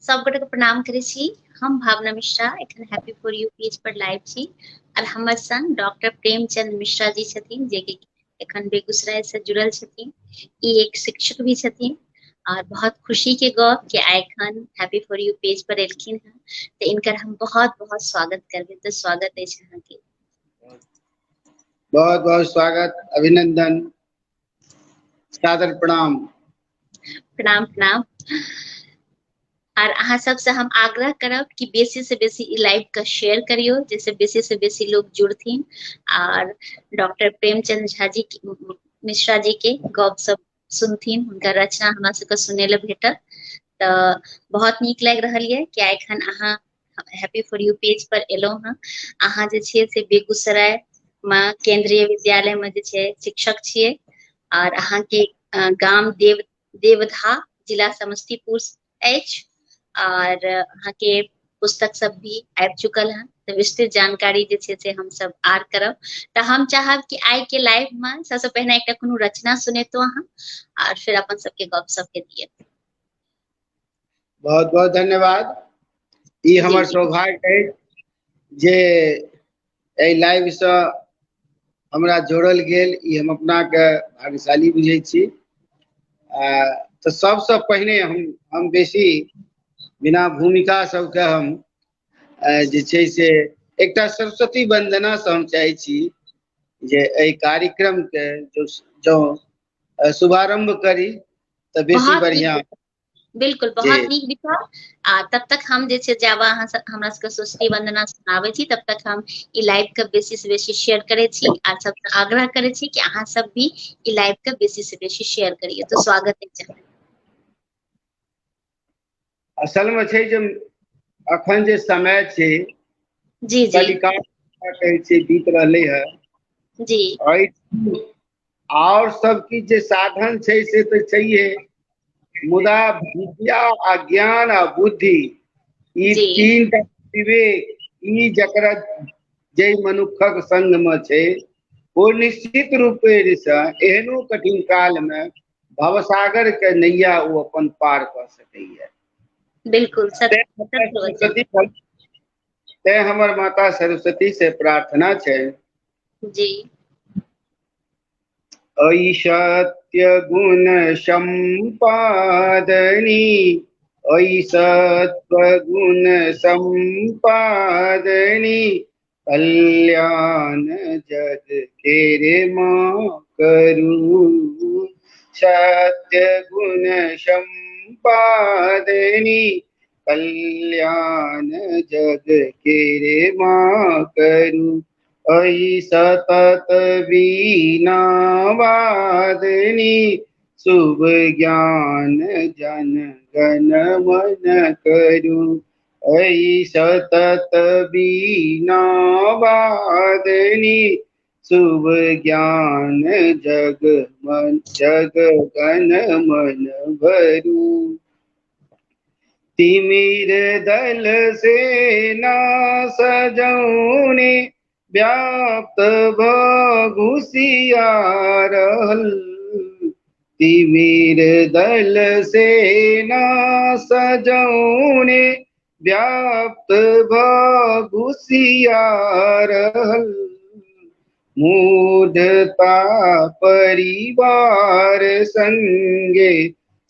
सब गोटे के प्रणाम करे छी। हम भावना मिश्रा एखन हैप्पी फॉर यू पेज पर लाइव छी और हमर संग डॉक्टर प्रेमचंद मिश्रा जी छथिन जे कि एखन बेगूसराय से जुड़ल छथिन। ई एक शिक्षक भी छथिन और बहुत खुशी के गप कि आइ एखन हैप्पी फॉर यू पेज पर एलखिन हैं, तो इनकर हम बहुत बहुत स्वागत करबे। तो स्वागत है अहाँ के। बहुत बहुत स्वागत, अभिनंदन, सादर प्रणाम। प्रणाम प्रणाम। और अहाँ सबसे हम आग्रह करब कि बेसी से बेसी ई लाइव का शेयर करियो, जैसे बेसी से बेसी लोग जुड़थिन और डॉक्टर प्रेमचंद झा जी मिश्रा जी के गप सब सुनथिन, हुनकर रचना हमरा सबके सुनै ले भेटत। तो बहुत नीक लागि रहल ये कि एखन अहाँ हैप्पी फॉर यू पेज पर एलौ हैं। अहाँ जे छियै से बेगूसराय में केंद्रीय विद्यालय में जे छै शिक्षक छियै और अहाँ के गाम देवधा जिला समस्तीपुर अछि और अहाँ के पुस्तक सब भी आबि चुकल है। तो विस्तृत जानकारी जे छै से हम सब आर करब। तो हम चाहब कि आइ के लाइव में सबसे पहले एकटा कोनो रचना सुनेतो अहाँ और फिर अपन सबके गप सब के दिए। बहुत बहुत धन्यवाद। ई हमर सौभाग्य है जे एहि लाइव से हमरा जोड़ल गेल, ई हम अपना के भाग्यशाली बुझै छी। तो सबसे पहले हम बेसी बिना भूमिका सबके हम जे छै से एकटा सरस्वती वंदना से हम चाहै छी जे एहि कार्यक्रम के जो शुभारंभ करी तो बेसी बढ़िया। बिल्कुल बहुत नीक विचार। तब तक हम जे छै जावा अहाँ हमरा सबके सरस्वती वंदना सुनाबै छी, तब तक हम ई लाइव के बेसी से बेसी शेयर करे छी और सबसे आग्रह करे छी कि अहाँ सब भी ई लाइव के बेसी से बेसी शेयर करिए। तो स्वागत है। असल में छै जे अखन जे समय छै जी जी कलिकाल कहै छै बीत रहले है जी और सब की जे साधन छै से तो चाहिए, मुदा विद्या आ ज्ञान आ बुद्धि ई जी तीन टा विवेक ई जकरा जे मनुखक संग में छै वो निश्चित रूपे से एहनो कठिन काल में भवसागर के नैया वो अपन पार कर सकैया। बिल्कुल सत्य। ते हमर माता सरस्वती से प्रार्थना छै जी अयि सत्य गुण संपादनी, अयि सत्व गुण संपादनी, कल्याण जग केरे माँ करू। सत्य गुण संपादनी, कल्याण जग केरे माँ करू। अयि सतत वीणा वादनी, शुभ ज्ञान जन गण मन करू। अयि सतत वीणा वादनी, शुभ ज्ञान जग गण मन भरू। तिमिर दल सेना सजौने, व्याप्त घुसिया रहल। तिमिर दल सेना सजौने, व्याप्त घुसिया रहल। मूढ़ता परिवार संगे,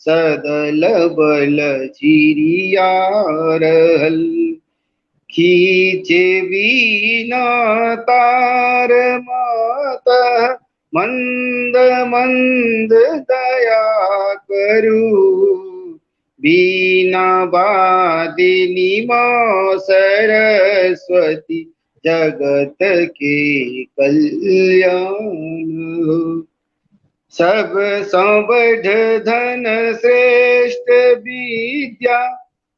सदल बल चिरिया रहल। खींचे बीना तार मात, मंद मंद दया करू। बीना वादिनी माँ सरस्वती, जगत के कल्याण हो। सब सौ बढ़ धन श्रेष्ठ विद्या,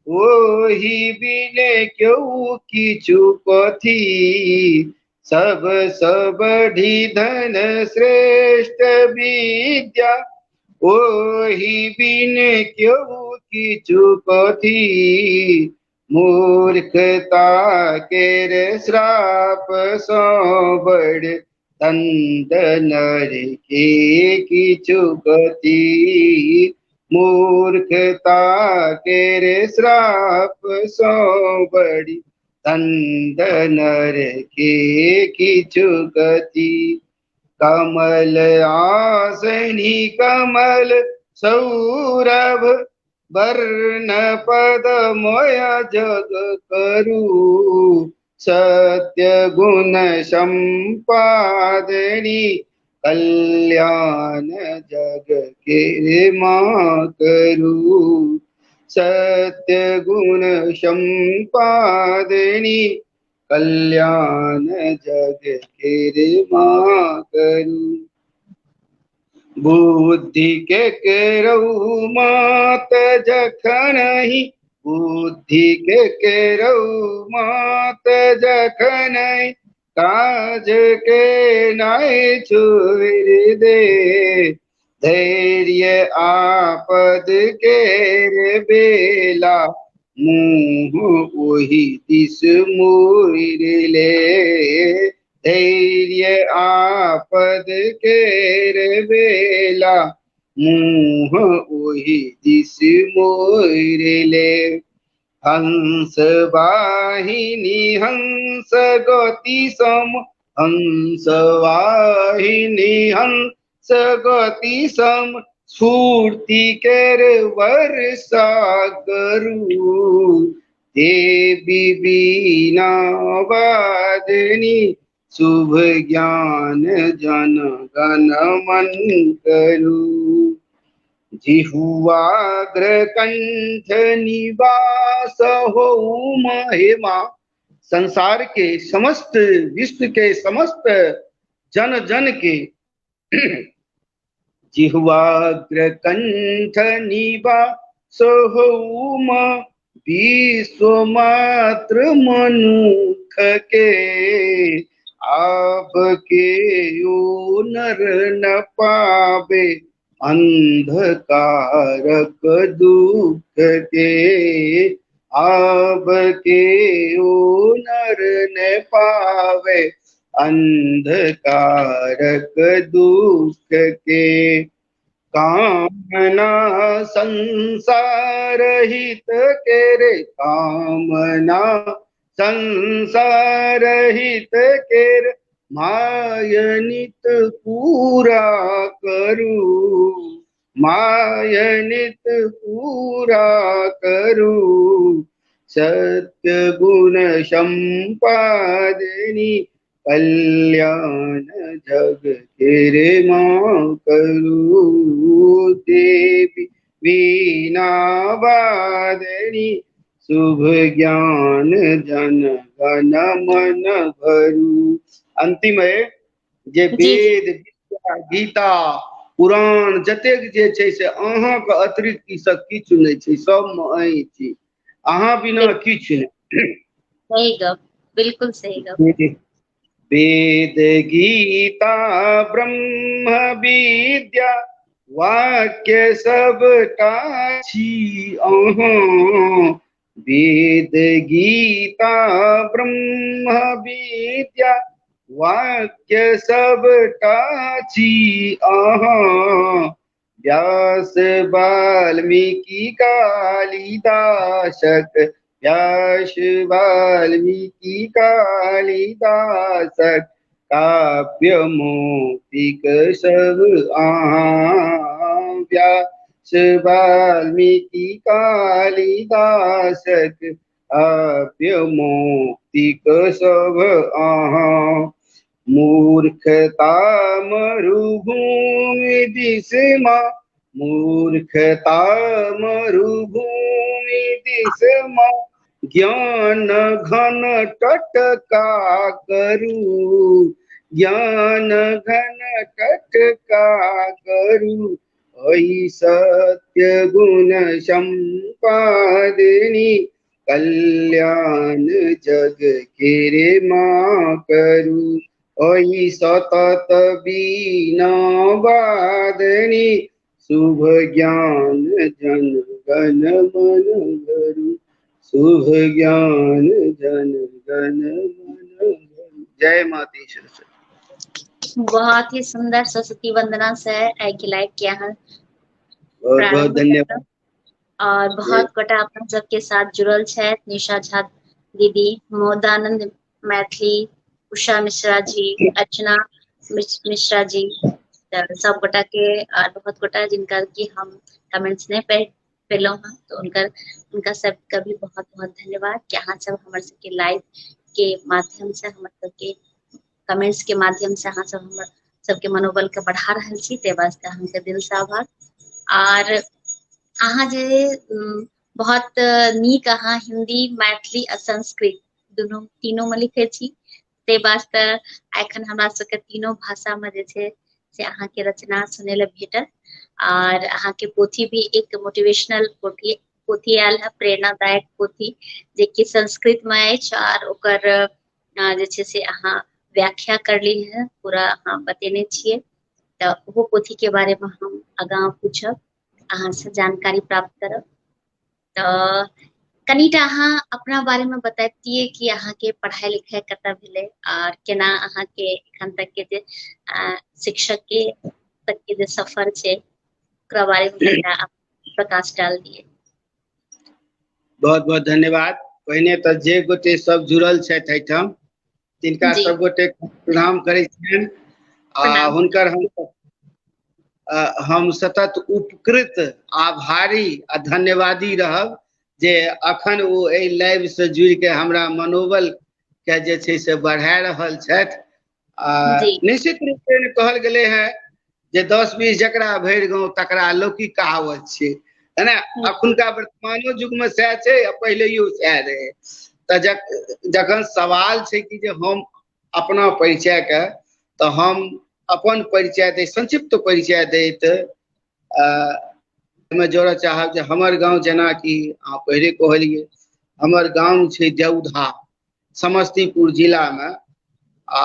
ओही बिने क्यों किछु कथी। सब बढ़ी धन श्रेष्ठ विद्या, ओही बिने क्यों किछु कथी। मूर्खता केर श्राप सौ बढ़, दंड नर के किछु गति। मूर्खता के रे श्राप सो बड़ी तंद नर के किछु गति कमल आसनी कमल सौरभ वर्ण पद मोय जग करु सत्य गुण संपादनी कल्याण जग के माँ करू सत्य गुण संपादनी कल्याण जग के माँ करू बुद्धि के केरऊ मात जखन ही बुद्धि के केरऊ मात जखन काज के नाय छुर दे धैर्य आपद के बेला मुँह वही दिस मोर ले धैर्य आपद केर बेला मुँह वही दिस मोर ले हंस वाहिनी हंस गति सम हंस वाहिनी हंस गति सम स्फूर्ति केर वर्षा करू देवी बीना वादनी शुभ ज्ञान जन गण मन करू जिहुआग्र कंठ निवास हो महिमा संसार के समस्त विश्व के समस्त जन जन के जिहुआग्र कंठ निवास हो विश्व मात्र मनुख के आपके यो नर न पावे अंधकारक दुख के आपके यो नर न पावे अंधकारक दुख के कामना संसार हित के रे कामना संसार हित के रे मायनित पूरा करू मायनित पूरा करू सत्य गुण संपादनी कल्याण जग तेरे माँ करू देवी वीणा वादनी शुभ ज्ञान जन गण मन भरू अंतिम है जे वेद विद्या गीता पुराण जतेक जे छै से अहाँ के अतिरिक्त ई सब किछु नहीं छै सब में अहीं छी अहाँ बिना किछु नहीं सही गप बिल्कुल सही गप वेद गीता ब्रह्म विद्या वाक्य सबटा छी अहाँ वेद गीता ब्रह्म विद्या वाक्य सबटा छी अहाँ व्यास वाल्मीकि कालिदासक व्यास वाल्मीकि कालिदासक काव्य मोक्तिक सब अहाँ व्यास वाल्मीकि कालिदासक काव्य मोक्तिक सब अहाँ मूर्खता मरुभूमि दिशमा मूर्खता मरुभूमि दिशमा ज्ञान घन टटका करू ज्ञान घन टटका करू ओहि सत्य गुण संपादनी कल्याण जग केरे माँ करू ओहि सतत बीना वादनी शुभ ज्ञान जन गण मन भरू शुभ ज्ञान जन गण मन भरू जय माता सरस्वती बहुत ही सुंदर सरस्वती वंदना से आइ के लाइक किया है बहुत बहुत प्रारंभ धन्यवाद करब। और जी। बहुत गोटा अपना सबके साथ जुड़ल छथि, निशा झा दीदी, मोदानंद मैथिली, उषा मिश्रा जी, अर्चना मिश्रा जी, तो सब गोटा के और बहुत गोटा जिनका कि हम कमेंट्स नहीं पढ़ पेलहुँ हँ, तो उनका सबका भी बहुत बहुत धन्यवाद कि अहाँ सब हमर सबके लाइव के माध्यम से, हमर सबके कमेंट्स के माध्यम से अहाँ सब हमर सबके मनोबल के बढ़ा रहल छी, ते वास्ते अहाँके दिल से आभार। और अहाँ जे बहुत नीक अहाँ हिंदी, मैथिली आ संस्कृत तीनों में लिखे छी, ते वास्ते एखन हमरा सबके तीनों भाषा में जे छै से अहाँके रचना सुनै ले भेटल। और अहाँके पोथी भी एक मोटिवेशनल पोथी आयल है, प्रेरणादायक पोथी, जे कि संस्कृत में अछि और ओकर जे छै से अहाँ व्याख्या करली है, पूरा अहाँ बतेने छियै। तो वो पोथी के बारे में हम आगाँ पूछब, अहाँ से जानकारी प्राप्त करब। तो कनिटा अहाँ अपना बारे में बताइए कि अहाँ के पढ़ाई लिखाई कतऽ भेलै और केना अहाँ के एखन तक के जे शिक्षक के तक के जे सफर छै, ओकरा बारे में कनिटा आप प्रकाश डाल दिए। बहुत बहुत धन्यवाद। पहिने तऽ जे गोटे सब जुड़ल छथि एहिठाम, तिनका जी सब गोटे प्रणाम करै छियनि आ प्रणाम। हुनकर हम सतत उपकृत, आभारी आ धन्यवादी रहब जे अखन ओ एहि लाइव से जुड़ि के हमरा मनोबल के जे छै से बढ़ा रहल छथि। जी निश्चित रूप से कहल गेलै है जे 10-20 जकरा भरि गाँव तकरा लौकिक कहावत छै, है ना। अखुनका वर्तमानो युग में सएह छै आ पहिलेयो सएह रहै। तऽ जखन सवाल छै कि जे हम अपना परिचय के, तऽ हम अपन परिचय दै, संक्षिप्त परिचय दैत में जोड़ऽ चाहब जे हमर गाँव, जेना कि अहाँ पहिले कहलिए, हमर गाँव छै देउधा, समस्तीपुर जिला में। आ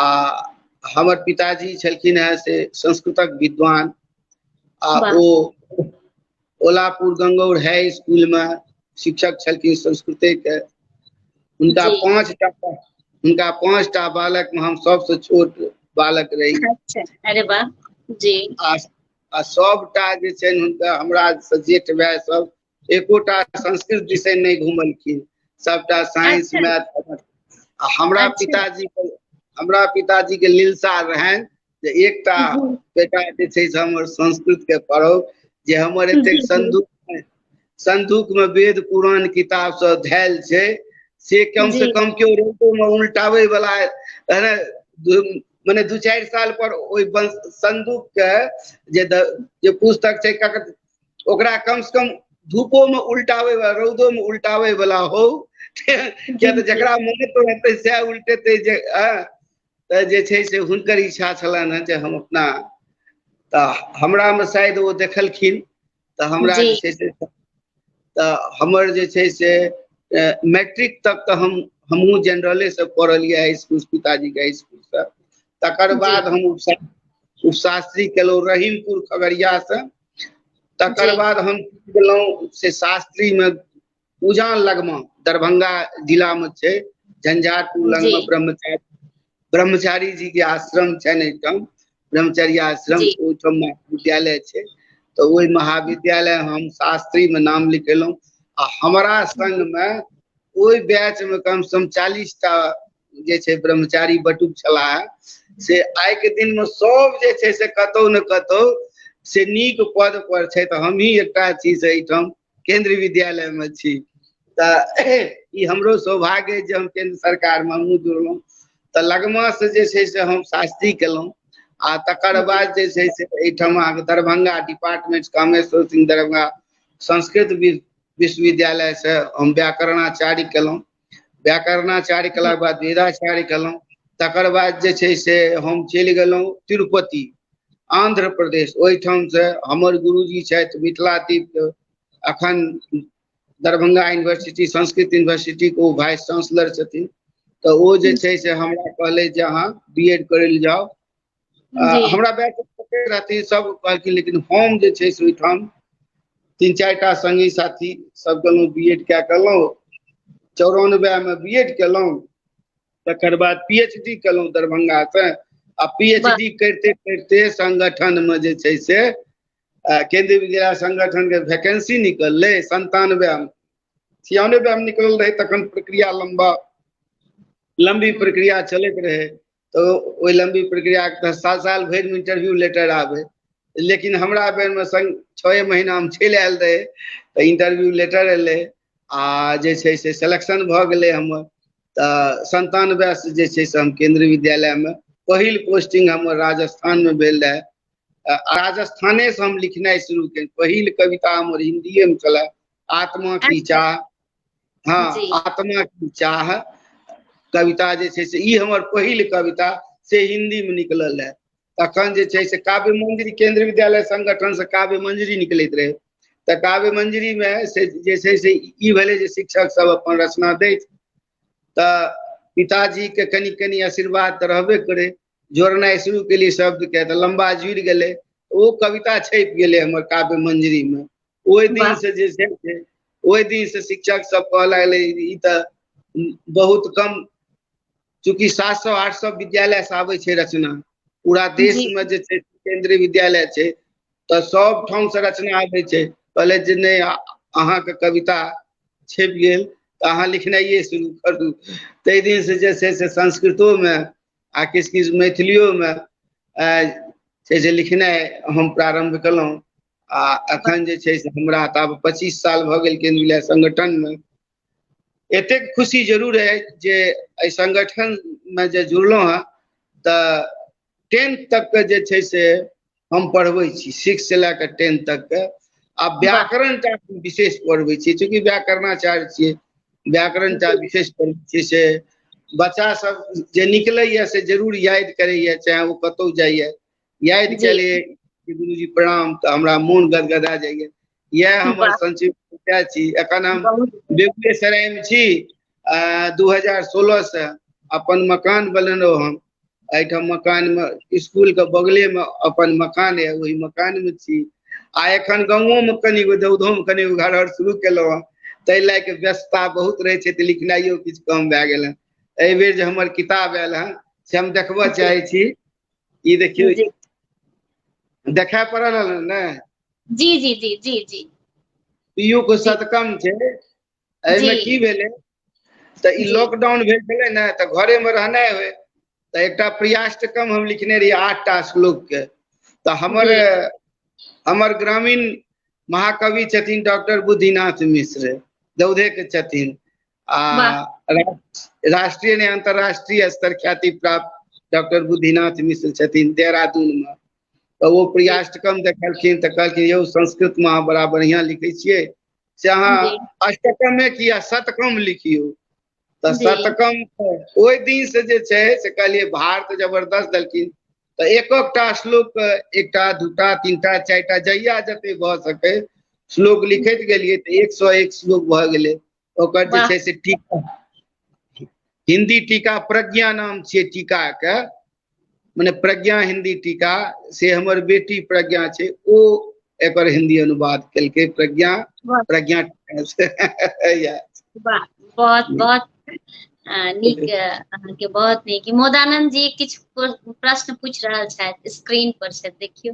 हमर पिताजी छलखिन हैं से संस्कृतक विद्वान, आ वाह। ओ ओलापुर गंगौर हाई स्कूल में शिक्षक छलखिन संस्कृते के। हुनका जी 5टा बालक में हम सबसे छोट बालक रही। अच्छा, अरे वाह जी। आ सबटा जे छै हुनका, हमरा से जेठ भाई सब एकोटा संस्कृत विषय नहीं घुमलखिन, सबटा साइंस अच्छा मैथ। आ हमरा अच्छा पिताजी के लिलसा रहनि जे एकटा जी बेटा जे छै से हमर संस्कृत के पढ़ौ, जे हमर एतेक जी संदूक में वेद पुराण किताब सब धैल छै, से कम से जी कम केओ रौदो में उल्टावे वाला मने 2-4 साल पर ओइ संदूक के जे पुस्तक छै, ओकरा कम से कम धूपो में उल्टावे वाला, रौदो में उल्टावे वाला हो। किया तऽ जी जकरा महत्व हेतै सएह उल्टेतै। जे छै से हुनकर इच्छा छलनि हैं जे हम अपना, तऽ हमरा में शायद ओ देखलखिन, तऽ हमरा जी जे छै से, तऽ हमर जे छै से मैट्रिक तक तऽ हमहूँ जनरले से पढ़लियै हाई स्कूल, पिताजी के हाई स्कूल से। तकर जी बाद हम उपशास्त्री केलहुँ रहीमपुर खगड़िया से। तकर जी बाद हम गेलहुँ से शास्त्री में उजान लगमा, दरभंगा जिला में छै, झंझारपुर लग जी में ब्रह्मचारी जी के आश्रम छनि एहिठाम, ब्रह्मचर्य आश्रम, जी ओहिठाम महाविद्यालय छै। तो ओहि महाविद्यालय हम शास्त्री में नाम लिखेलहुँ। आ हमरा संग में ओहि बैच में कम से कम 40टा जे छै ब्रह्मचारी बटुक छलाह, से आइ के दिन में सब जे छै से कतौ न कतौ से नीक पद पर छै। तऽ हमही एकटा छी से एहिठाम केंद्रीय विद्यालय में छी। तऽ ई हमरो सौभाग्य अछि जे हम केंद्र सरकार में हमहूँ जुड़लहुँ। तऽ लगमा से जे छै से हम शास्त्री केलहुँ। आ तकर जी बाद जे छै से एहिठाम अहाँके दरभंगा डिपार्टमेंट, कामेश्वर सिंह दरभंगा संस्कृत विश्वविद्यालय से हम व्याकरणाचार्य केलहुँ। व्याकरणाचार्य केलाके बाद वेदाचार्य केलहुँ। तकर बाद जे छै से हम चलि गेलहुँ तिरुपति, आंध्र प्रदेश। ओहिठाम से हमर गुरुजी छथि मिथिलादीप के, अखन दरभंगा यूनिवर्सिटी, संस्कृत यूनिवर्सिटी के ओ वाइस चांसलर छथिन। तऽ ओ जे छै से हमरा कहले जे अहाँ बीएड करै लए जाउ। जी हमरा बैच रहथिन सब कहलखिन, लेकिन हम जे छै से ओहिठाम 3-4 टा संगी साथी सब गेलहुँ, बीएड कए केलहुँ। 94 में बीएड केलहुँ। तकर बाद पीएचडी केलहुँ दरभंगा से। आ वाह पीएचडी करते करते संगठन में जे छै से केंद्रीय विद्यालय संगठन के वैकेंसी निकललै 97 में 96 में निकल रहे, तखन प्रक्रिया लंबी प्रक्रिया चलत रहे। तो ओहि लंबी प्रक्रिया के साल भरि में इंटरव्यू लेटर आवे, लेकिन हमरा बेर में 6 महीना में चलि आयल रहे, तो इंटरव्यू लेटर एलै आ जे छै से सिलेक्शन भऽ गेलै हमर। तऽ 97 से जे छै से हम केंद्रीय विद्यालय में पहिल पोस्टिंग हमर राजस्थान में भेल रहे। राजस्थाने से हम लिखनाइ शुरू केलियै। पहिल कविता हमर हिंदीए में चला, आत्मा की अच्छा चाह। हाँ, जी आत्मा की चाह कविता जे छै से ई हमर पहिल कविता से हिंदी में निकलल है। तखन जे छै से काव्य मंजरी, केंद्रीय विद्यालय संगठन से काव्य मंजरी निकलैत रहे। तऽ काव्य मंजरी में से जे छै से ई भेलै जे शिक्षक सब अपन रचना दैत, तऽ पिताजी के कनि आशीर्वाद तऽ रहबे करे। जोड़नाइ शुरू केलियै शब्द के, तऽ लंबा जुड़ि गेलै। ओ कविता छपि गेलै हमर काव्य मंजरी में। ओहि दिन वाह से जे छै से ओहि दिन से शिक्षक सब कहऽ लगलै ई तऽ बहुत कम, चूंकि 700-800 विद्यालय से आबै छै रचना, पूरा देश जी में जे छै केंद्रीय विद्यालय छै, तऽ सब ठाम से रचना आबै छै। कहले जे नहीं अहाँ के कविता छपि गेल तऽ अहाँ लिखनाइए शुरू करू। ताहि दिन से जे छै से संस्कृतो में आ किछु मैथिलियो में छै से लिखनाइ हम प्रारंभ केलहुँ। आ वाह अखन जे छै से हमरा तऽ आब 25 साल भऽ गेल केंद्रीय विद्यालय संगठन में। एतेक खुशी जरूर है जे एहि संगठन में जे जुड़लहुँ हैं, तऽ 10th तक के जे छै से हम पढ़बै छी, 6 से लए कऽ 10th तक के। आ वाह व्याकरण टा विशेष पढ़बै छी, चूंकि व्याकरणाचार्य छियै, व्याकरण टा जी विशेष पढ़बै छी। से बच्चा सब जे निकलैया से जरूर याद करैया, चाहे वो कतौ जाइया, याद जी केलिए गुरुजी प्रणाम तऽ हमरा मोन गदगदा जाइया। यह हमर वाह संक्षिप्त छी। एखन हम बहुत बेगूसराय में छी। 2016 से अपन मकान बनेलहुँ हम। एहिठाम मकान में स्कूल के बगले में अपन मकान है, वही मकान में छी। आ एखन गाँवों में कनि दौधो में कनि घर शुरू केलहुँ हैं। ताहि लए के व्यस्तता बहुत रहै छै, तऽ लिखनाइयो किछु कम भए गेल है। एहि बेर जे हमर किताब आयल है से हम देखबऽ जी चाहै छी। ई देखियौ, जी देखाय पड़ल हन ने? जी जी जी जी जी पीयू के जी शतकम छै। जी एहिमे की भेलै तऽ ई जी लॉकडाउन भेल छलै ने, तऽ घरे में रहनाइ होय, तऽ एकटा प्रयासटकम हम लिखने रहियै 8टा श्लोक के। तऽ जी हमर ग्रामीण महाकवि छथिन डॉक्टर बुद्धिनाथ मिश्र, दौधे के छथिन। आ वाह राष्ट्रीय ने अंतर्राष्ट्रीय स्तर ख्याति प्राप्त डॉक्टर बुद्धिनाथ मिश्र छथिन देहरादून में। तऽ वो जी प्रयासटकम देखलखिन तऽ कहलखिन यौ संस्कृत में अहाँ बड़ा बढ़िआँ लिखै छियै, से अहाँ जी अष्टकमे किया शतकम लिखियौ। तऽ जी शतकम ओहि दिन से जे छै से कहलिए भार तऽ जबरदस्त देलखिन। तऽ एककटा श्लोक, 1टा 2टा 3टा 4टा जहिया जते भऽ सकै श्लोक लिखैत गेलियै, तऽ 101 श्लोक भऽ गेलै। ओकर जे वाह छै से टीका, हिंदी टीका प्रज्ञा नाम छियै टीका के, मने प्रज्ञा हिंदी टीका। से हमर बेटी प्रज्ञा छै, ओ एकर हिंदी अनुवाद केलकै। प्रज्ञा वाह प्रज्ञा वाह बहुत बहुत नीक। अहाँके बहुत नीक। मोदानंद जी किछु प्रश्न पूछि रहल छथि, स्क्रीन पर से देखियौ।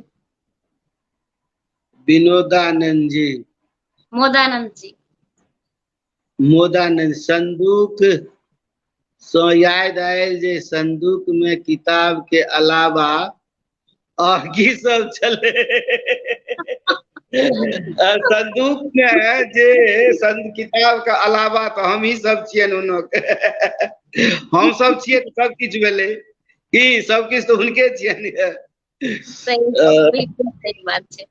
विनोदानंद जी, मोदानंद जी मोदानंद, संदूक सो याद आयल जे संदूक में किताब के अलावा और की सब छलै? संदूक में जे किताब के अलावा तऽ हम ही सब छियनि हुनक। हम सब छियै तऽ सब किछु भेलै की? सब किछु तऽ हुनके छियनि। सही बात, बिल्कुल सही बात छै।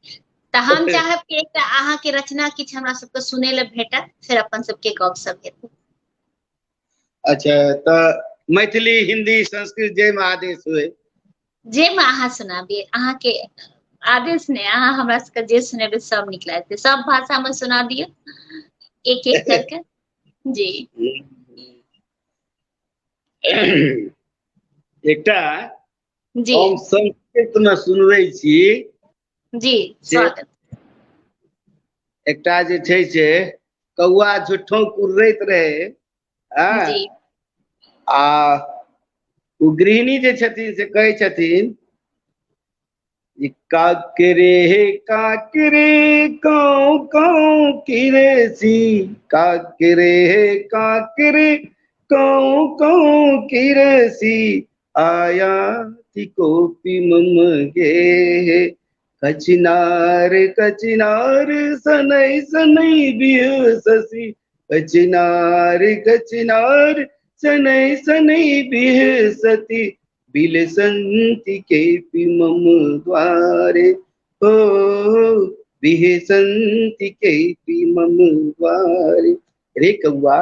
तऽ हम चाहब कि एकटा अहाँके रचना किछु हमरा सबके सुनै लए भेटत, फेर अपन सबके गपशप हेतै। अच्छा, तऽ मैथिली हिंदी संस्कृत जाहिमे आदेश हुए। जाहिमे अहाँ सुनाबियै, अहाँके आदेश ने, अहाँ हमरा सबके जे सुनेबै सब नीक लागतै। सब भाषा में सुना दियौ एक एक करके। जी एकटा जी हम संस्कृत में सुनबै छी जी से स्वागत। एकटा जे छै से कौआ झुट्ठों कुर्रैत रहै। जी आ ओ गृहिणी जे छथिन से कहै छथिन ये काकरे काऊ काऊ किरसी, काकरे काऊ काऊ किरसी, आया थी कोपी मम गे। कचिनार सनई सनई बिहससी, कचिनार सनई सनई बिहसती, बिलसंति के मम द्वारे, हो बिहसंति के मम द्वारे। रे कौआ,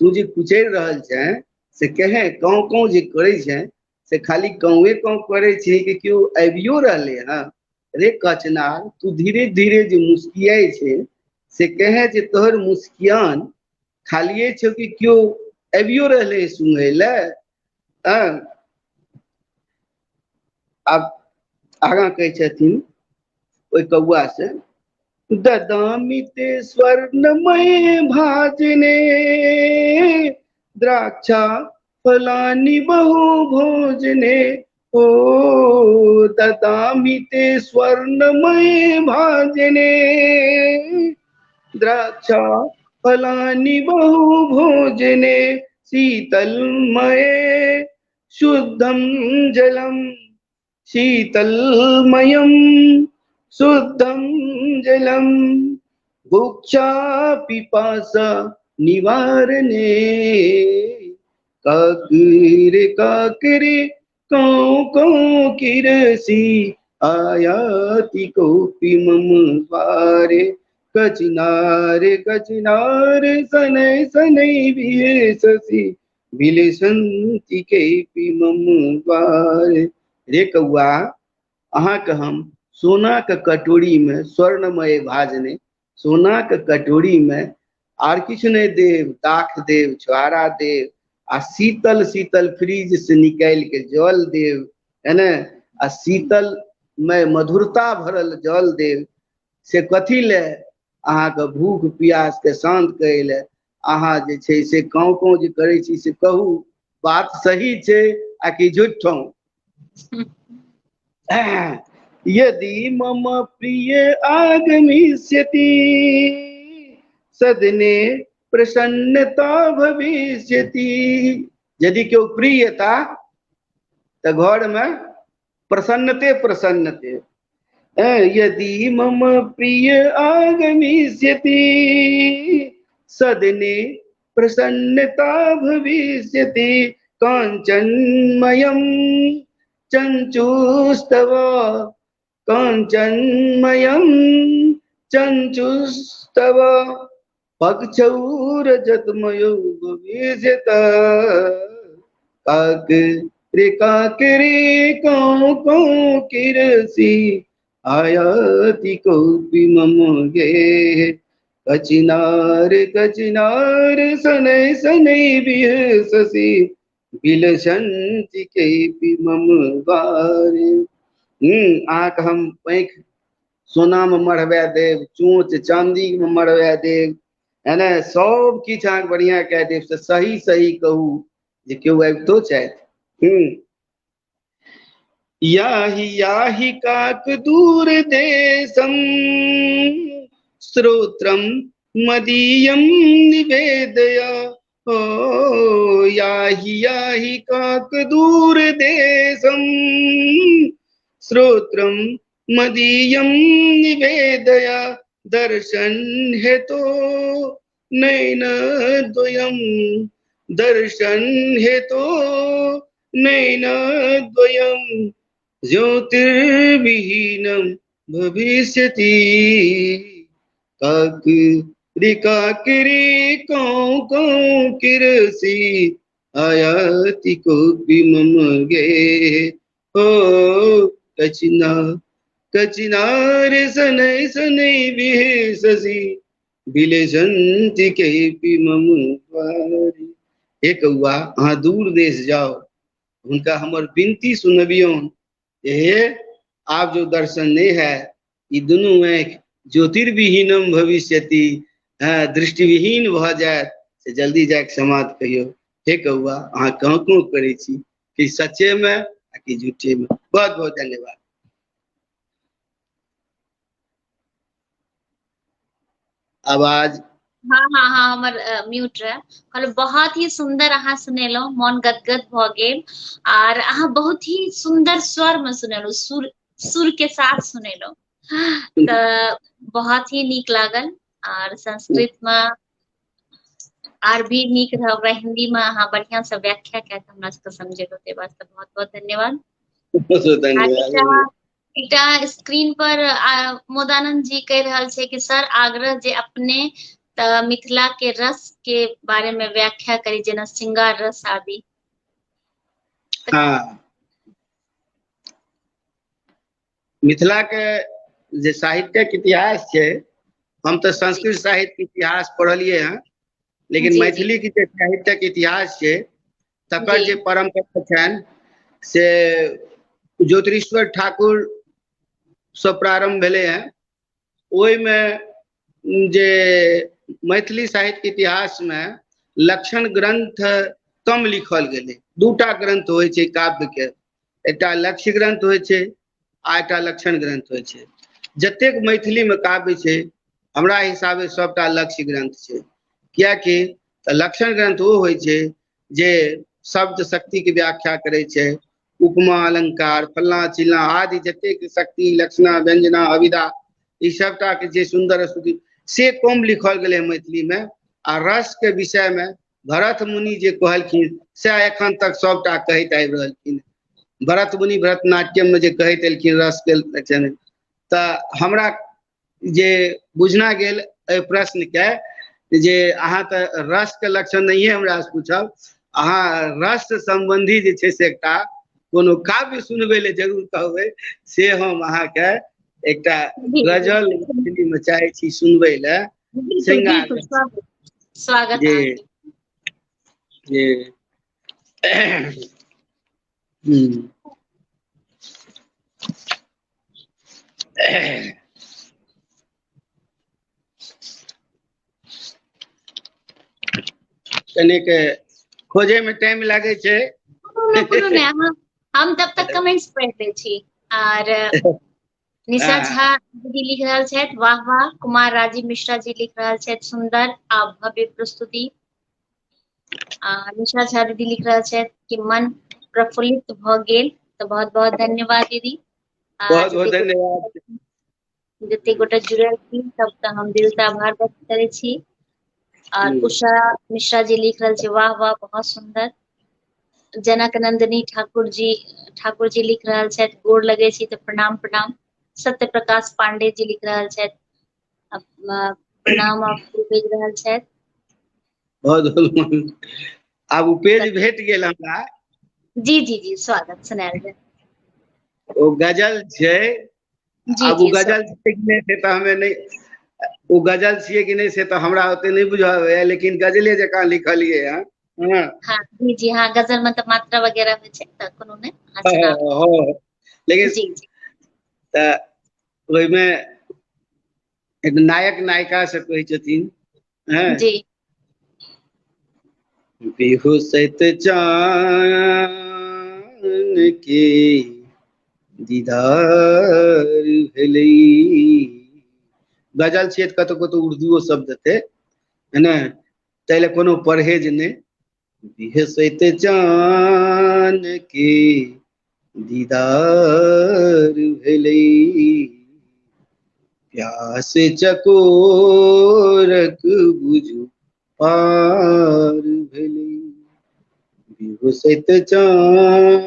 तू जे कुचैर रहल छै से कहे काउ काउ जे करे छै से खाली काउए काउ करे छै कि क्यों आबियो रहले हैं। रे कचनार, तू धीरे धीरे जो मुस्कियाई छै से कहे जे तोहर मुस्कियान खालिए छौ कि क्यों आबियो रहले सुनै ले। अब आगा कहे छथिन ओई कौआ से, ददामिते स्वर्णमय भाजने, द्राक्षा फलानि बहु भोजने, ओ ददामिते स्वर्णमय भाजने, द्राक्षा फलानि बहु भोजने, शीतलमय शुद्धं जलम, शीतलमयं शुद्धं जलम, भुक्षा पिपासा निवारणे, काकरे काऊ काऊ किरसी, आयाति कोपी मम द्वारे, कचिनार सनई सनई बिहससी, बिलसंति के मम द्वारे। रे कौआ, अहाँ के हम सोना के कटोरी में स्वर्णमय भाजने, सोना के कटोरी में आर किछु नहीं देव, दाख देव, छुहारा देव, आ शीतल शीतल फ्रिज से निकाल के जल देव, है ना, आ शीतल में मधुरता भरल जल देव, से कथी ले, अहाँ के भूख प्यास के शांत करे ले। अहाँ जे छै से काउ काउ जे करे छी से कहू बात सही छै आ कि झूठो। यदि मम प्रिय आगमिष्यति, सदने प्रसन्नता भविष्यति। यदि क्यों प्रियता तो घर में प्रसन्नते प्रसन्नते। यदि मम प्रिय आगमिष्यति, सदने प्रसन्नता भविष्यति, कांचनमयं चंचुस्तव, कांचनमयं चंचुस्तव, पक्षौ रजतमयो भविष्यत, काकरे काऊ काऊ किरसी, आयाति कोपी मम गे। कचिनार सनई सनई बिहससी, बिलसंति के मम द्वारे। आँख हम पैंख सोना में मरवा देव, चोंच चांदी में मरवा देव, है ना, सब किछ अहाँके बढ़िया कह देव, से सही सही कहू जे केओ आबितो छथि। याहि काक दूर देशम, श्रोत्रम मदीयम निवेदय, ओ याहि काक दूर देशम, श्रोत्रम मदीयम निवेदय, दर्शन हेतो नयनद्वयम, दर्शन हेतो नयनद्वयम, ज्योतिर्विहीनं भविष्यति, काकरे काऊ काऊ किरसी, आयाति कोपी मम गे। ओ कचिनार सनई सनई बिहससी, बिलसंति के मम द्वारे। हे कौआ, अहाँ दूर देश जाओ, उनका हमर विनती सुनबियौन। हे आप जो दर्शन नहीं है, ये दुनू आँख ज्योतिर्विहीनम भविष्यति, दृष्टिविहीन भ जायत, से जल्दी जाके समाद कहियो। हे कौआ, अहाँ कहूँ कहूँ करे छी कि सच्चे में आ कि झूठे में। बहुत बहुत धन्यवाद। आवाज। हाँ हाँ हाँ, हमर म्यूट रहे। कहलहुँ बहुत ही सुंदर अहाँ सुनेलहुँ, मन गदगद भ गेल। आर अहाँ बहुत ही सुंदर स्वर में सुनेलहुँ, सुर सुर के साथ सुनेलहुँ। तऽ बहुत ही नीक लागल। आर संस्कृत में आर भी नीक रहे, ओकरा हिंदी में अहाँ बढ़िया से व्याख्या कए के हमरा सबके समझेलहुँ, ताहि वास्ते बहुत बहुत धन्यवाद। आर धन्यवाद। एकटा स्क्रीन पर मोदानंद जी कहि रहल छै कि सर आग्रह जे अपने तऽ मिथिला के रस के बारे में व्याख्या करी, जेना श्रृंगार रस आदि। हाँ, मिथिला के जे साहित्यक इतिहास छै, हम तो जी संस्कृत साहित्य के इतिहास पढ़लिए हैं, लेकिन जी जी मैथिली के जे साहित्यक इतिहास छै तकर जी जे परंपरा छनि से ज्योतिरीश्वर ठाकुर से प्रारंभ भेले हैं। ओहिमे जे मैथिली साहित्य के इतिहास में लक्षण ग्रंथ कम लिखल गेलै। दूटा ग्रंथ होइ छै काव्य के, एकटा लक्ष्य ग्रंथ होइ छै आ एकटा लक्षण ग्रंथ होइ छै। जतेक मैथिली में काव्य छै हमरा हिसाबे सबटा लक्ष्य ग्रंथ छै। कियाकि लक्षण ग्रंथ ओ होइ छै जे शब्द शक्ति के व्याख्या करै छै, उपमा अलंकार फल्लां चिल्लां आदि जतेक शक्ति लक्षणा व्यंजना अभिधा ई सबटा के जे सुंदर स्तुति से कम लिखल गेलै मैथिली में। आ रस के विषय में भरत मुनि जे कहलखिन से एखन तक सबटा कहैत आबि रहलखिन। भरत मुनि भरतनाट्यम में जे कहैत एलखिन रस के लक्षण, तऽ हमरा जे बुझना गेल एहि प्रश्न के जे अहाँ तऽ रस के लक्षण नहिये हमरा से पूछब, अहाँ रस संबंधी जे छै से एकटा कोनो काव्य सुनबै ले जरूर कहबै, से हम अहाँके एकटा जी गजल मैथिली में चाहै छी सुनबै ले। बिल्कुल श्रृंगार बिल्कुल, रस। स्वागत स्वागत जी अहाँके। जी कनिक खोजे में टाइम लागे छै। कोनो नहि, हम तब तक कमेंट्स पढ़ि लै छी। आर निशा झा दीदी लिख रहल छथि वाह वाह। कुमार राजीव मिश्रा जी लिख रहल छथि सुंदर आ भव्य प्रस्तुति। निशा झा दीदी लिख रहल छथि कि मन प्रफुल्लित भ गेल। तऽ बहुत बहुत धन्यवाद दीदी। बहुत बहुत धन्यवाद। जते गोटे जुड़ल छी सबके हम दिल से आभार व्यक्त करै छी। और उषा मिश्रा जी लिख रहल छै वाह वाह बहुत सुंदर। जनक नंदिनी ठाकुर जी लिख रहल छथि गोर लगै छी तऽ प्रणाम प्रणाम। सत्य प्रकाश पांडे जी लिख रहल छथि प्रणाम आ फूल भेज रहल छथि। बहुत बहुत आब उ पेज भेट गेल हमरा। जी जी जी, स्वागत सुनायल जाय। ओ गजल छै, जी आब ओ जी गजल स्वागत। छै कि नहि से तऽ हमे नहि, ओ गजल छियै कि नहि से तऽ हमरा ओते नहि बुझल होइया, लेकिन गजले जकाँ लिखलियै हँ। हाँ जी जी हाँ, गजल में तऽ मात्रा वगैरह होइ छै तऽ कोनो नहि, अहाँ सुनाबू। लेकिन जी जी तऽ ओहिमे एक नायक नायिका से कहै छथिन हैं, जी बिहुसैत चान के दीदार भेलै। गजल छियै तऽ कतहु कतहु उर्दूओ शब्द हेतै, है ने, ताहि लए कोनो परहेज नहि। बिहसैत चान के दीदार भेलै, प्यास चकोरक बुझु पार भेलै। बिहुसैत चान,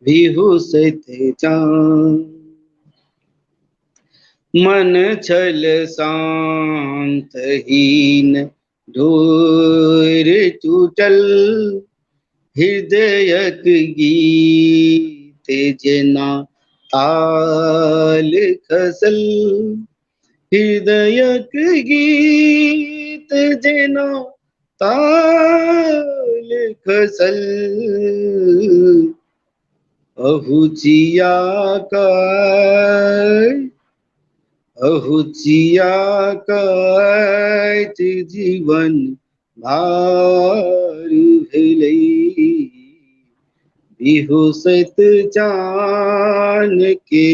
बिहुसैत चान, मन छल शांतहीन ढोर टूटल, हृदयक गीत जेना ताल खसल, हृदयक गीत जेना ताल खसल, अहुचिया कहैत जीवन भार भेलै। बिहुसैत चान के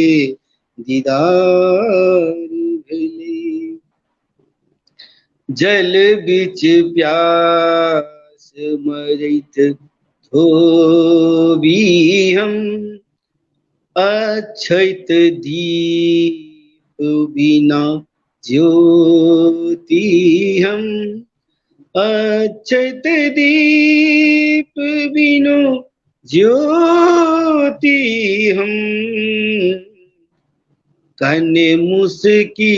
दीदार भेलै। जल बिच प्यास मरैत धोबी हम, अछैत दीप बिना ज्योति हम, अछैत दीप बिनु ज्योति हम। कने मुस्की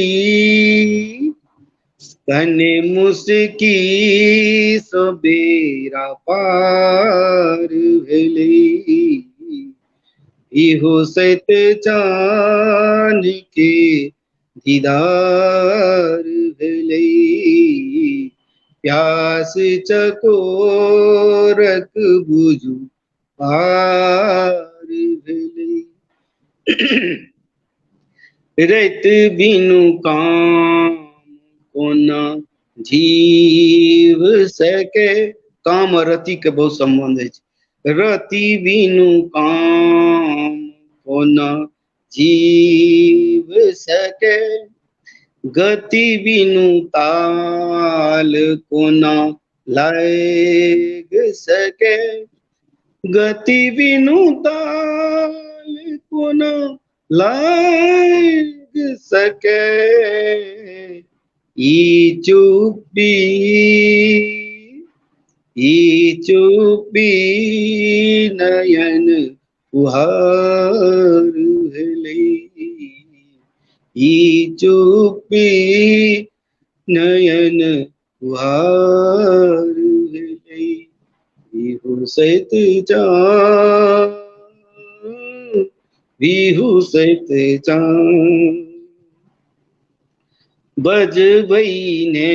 सबेरा पार भेलै, इहो सैत चान के दीदार भेलै, प्यास चकोरक बुझु पार भेलै। रैत बिनु काम कोना जीव सके, काम और रति के बहुत संबंध है। रति बिनु काम कोना जीव सके, गति बिनु ताल कोना लाग सके, गति बिनु ताल कोना लाग सके। ई चुप्पी नयन फुहार भेलै, ई चुप्पी नयन फुहार भेलै, बिहु सैत चान, बिहु सैत चान। बजबै ने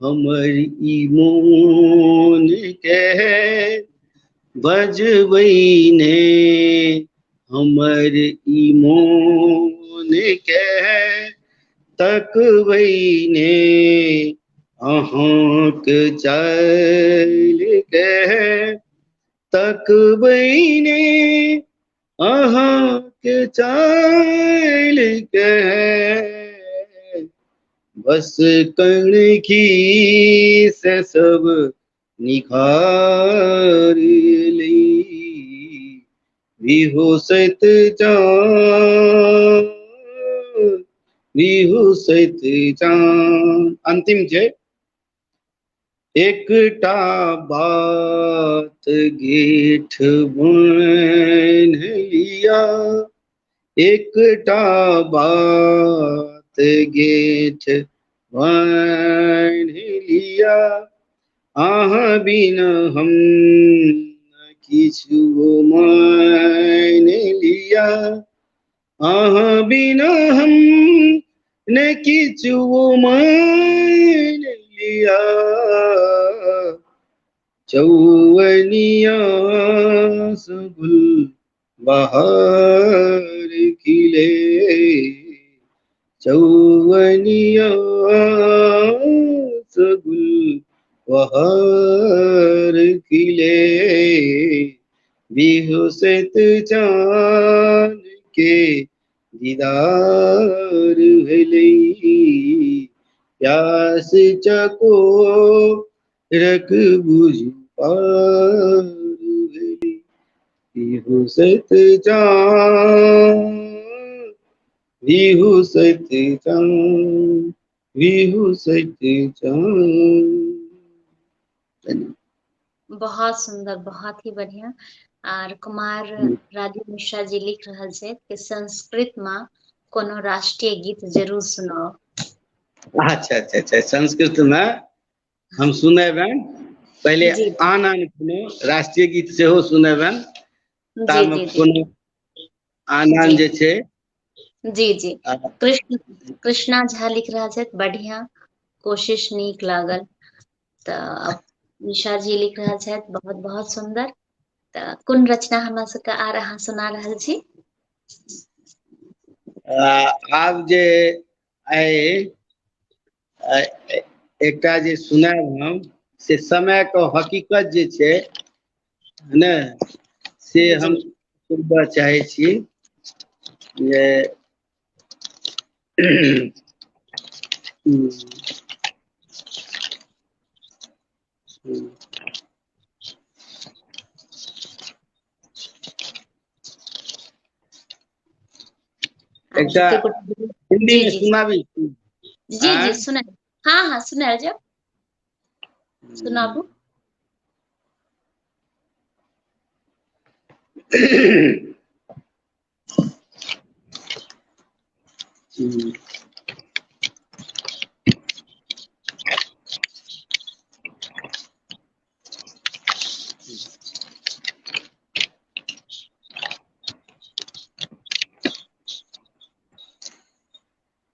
हमर ई मोन के, बजबै ने हमर ई मोन के, तकबै ने अहाँक चालि के, तकबै ने अहाँक चालि के। बस कणकी से सब निखार ली, बिहु सैत चान, बिहु सैत चान। अंतिम छै, एकटा बात गेठ बान्हि लिया, एकटा बात गेठ बान्हि लिया, अहाँ बिना हम किछु मानि लिया, अहाँ बिना हम न किछु मानि लिया। चौवनिया सँ गुल बहार खिले, चौवनिया सँ गुल बहार खिले, बिहु सैत चान के दीदार भेलै, प्यास चकोरक बुझु पार भेलै, बिहु सैत चान, बिहु सैत चान, बिहु सैत चान। बहुत सुंदर, बहुत ही बढ़िया। और कुमार राजू मिश्रा जी लिख रहल छै कि संस्कृत में कोनो राष्ट्रीय गीत जरूर सुनाओ। अच्छा अच्छा अच्छा, संस्कृत में हम सुनेबनि, पहले जी आन कोनो राष्ट्रीय गीत सेहो सुनेबनि, जी तामे जी जी कोनो आन जी जे छै। जी जी कृष्णा झा लिख रहा है बढ़िया, कोशिश नीक लागल। तो निशा जी लिख रहा है बहुत बहुत सुंदर। तो कोन रचना हमरा सबके आर अहाँ सुना रहल छी? आब जे आइ एकटा जे सुनायब हम, से समय के हकीकत जे छै ने, से जी हम सुनबऽ चाहै छी। जे एकटा हिंदी जी में जी सुनाबी। जी जी सुना। हाँ हाँ सुना जा सुनाबू।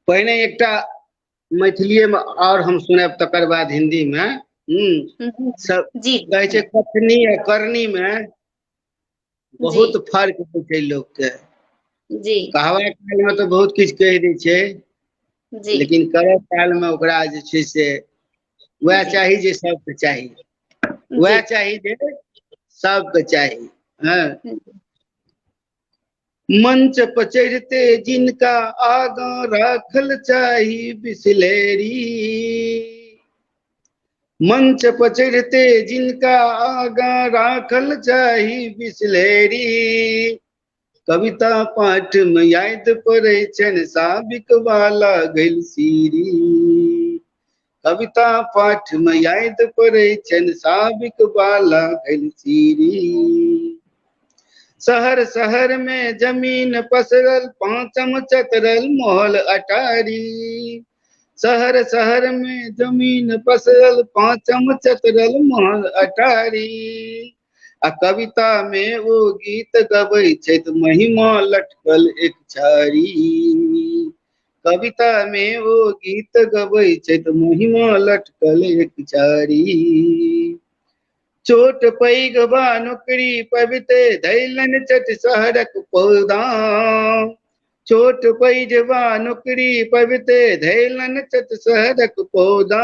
पहिने एकटा मैथिलीए में और हम सुनाब, तकर बाद हिंदी में। सब जी कहै छै कथनी आ करनी में जी बहुत फर्क होइ छै लोग के। जी कहवा काल में तो बहुत किछ कह दै छै, जी लेकिन करब काल में ओकरा जे छै से वह जी चाही जे सबके चाही, वह जी चाही जे सबके चाही। हाँ, मंच पर चढ़ते जिनका आगा राखल चाही बिसलेरी, मंच पर चढ़ते जिनका आगा राखल चाही बिसलेरी, कविता पाठ में याद पड़े छन साबिक वाला गैल सीरी, कविता पाठ में याद पड़े छन साबिक वाला गैल सीरी। शहर शहर में जमीन पसरल पांचम चतरल महल अटारी, शहर शहर में जमीन पसरल पांचम चतरल महल अटारी, आ कविता में वो गीत गबै छै महिमा लटकल एक छारी, कविता में वो गीत गबै छै महिमा लटकल एक छारी। चोट पैघ बा नौकरी पबिते धैलन चट शहरक पौधा, चोट पैघ बा नौकरी पबिते धैलन चट शहरक पौधा,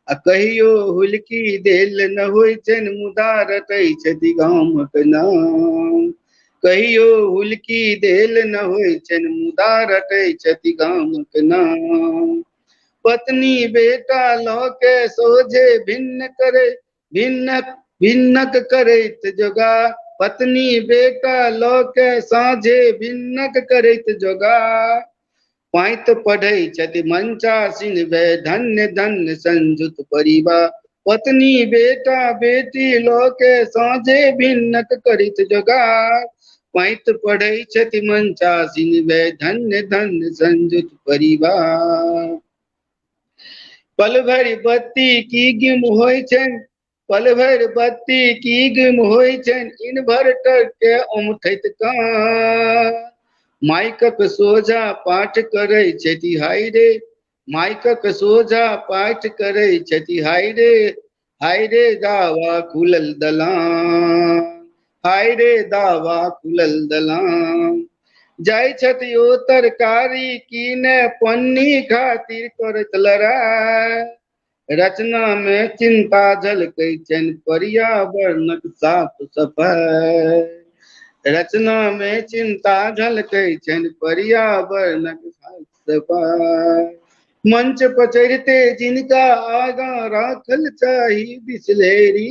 आ कहियो हुलकी देल न होइ छन मुदा रटै छथि गामक नाम, कहियो हुलकी देल न होइ छन मुदा रटै छथि गामक नाम। पत्नी बेटा लऽ के सोझे भिन्न करे भिन्नक भिन्नक करैत जोगार, पत्नी बेटा लऽ के साँझे भिन्नक करैत जोगार, पाँति पढ़ै छथि मंचासीन वे धन्य धन्य संयुत परिवार, पत्नी बेटा बेटी लऽ के साँझे भिन्नक करैत जोगार, पाँति पढ़ै छथि मंचासीन वे धन्य धन्य संयुत परिवार। पल भरि बत्ती की गिम होइ छनि, पल भरि बत्ती की गिम होइ छनि इन्वर्टर के उमठैत कान, माइकक सोझा पाठ करै छथि हाय रे, माइकक सोझा पाठ करै छथि हाय रे दावा खुलल दलान, हाय रे दावा खुलल दलान, जाइ छथि ओ तरकारी कीने पन्नी खातिर करत लड़ाई, रचना में चिंता झलकै छनि पर्यावरणक साफ सफाई, रचना में चिंता झलकै छनि पर्यावरणक साफ सफाई, मंच पर चढ़ते जिनका आगा राखल चाही बिसलेरी,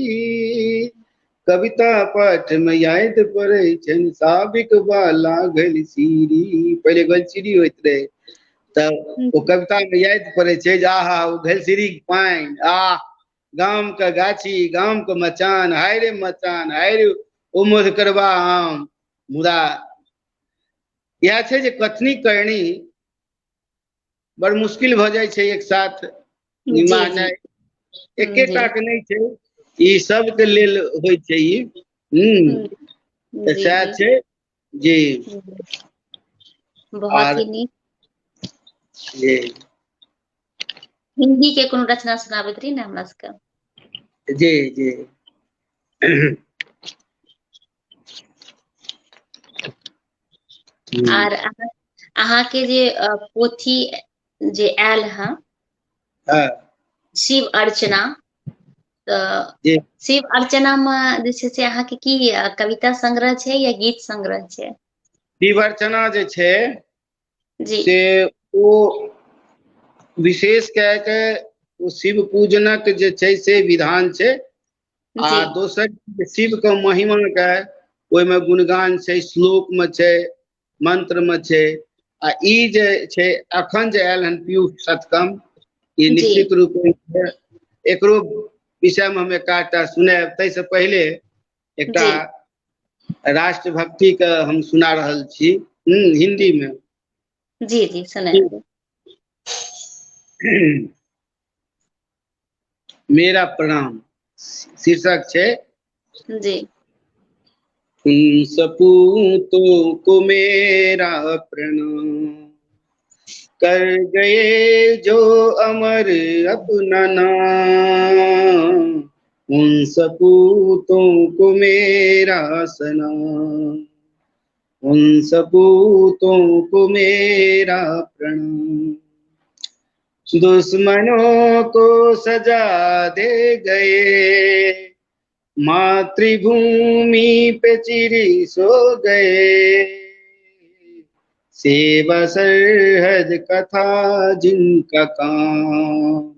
कविता पाठ में याद पड़े छनि साबिक वाला गैल सीरी। पहले गैल सीरी होइत रहे, तब ओ कविता में याद पड़े छै जे आहा ओ घैलसिरी पानि, आ गाम के गाछी गाम के मचान, हाय रे मचान, हाय रे ओ मधुकरबा आम। मुदा इएह छै जे कथनी करनी बड़ मुश्किल भऽ जाइ छै एक साथ जी जी निमाहनाइ, एकेटा जी के नहीं छै, ई सबके लेल होइ छै ई। तऽ जी सएह जी छै जी। बहुत आर ही नीक। जी हिंदी के कोनो रचना सुनाबैत रही ने हमरा सबके। जी जी आर अहाँ के जे पोथी जे आयल है हाँ शिव अर्चना, तऽ जी शिव अर्चना में जे छै से अहाँके की कविता संग्रह छै या गीत संग्रह छै? शिव अर्चना जे छै जी से ओ विशेष कए के ओ शिव पूजनक जे छै से विधान छै, जी आ दोसर शिव के महिमा के ओहिमे गुणगान छै, श्लोक में छै, मंत्र में छै, आ ई जे छै अखन जे आयल हन पीयूष शतकम, ई जी निश्चित रूप से एकरो विषय में हम एकटा सुनायब। ताहिसँ पहिले एकटा जी राष्ट्रभक्ति के हम सुना रहल छी हिंदी में। जी जी सुनाइए। मेरा प्रणाम शीर्षक छै। जी उन सपूतों को मेरा प्रणाम, कर गए जो अमर अपना नाम। उन सपूतों को मेरा सलाम, उन सपूतों को मेरा प्रणाम। दुश्मनों को सजा दे गए, मातृभूमि पे चिरी सो गए। सेवा सरहद का था जिनका काम,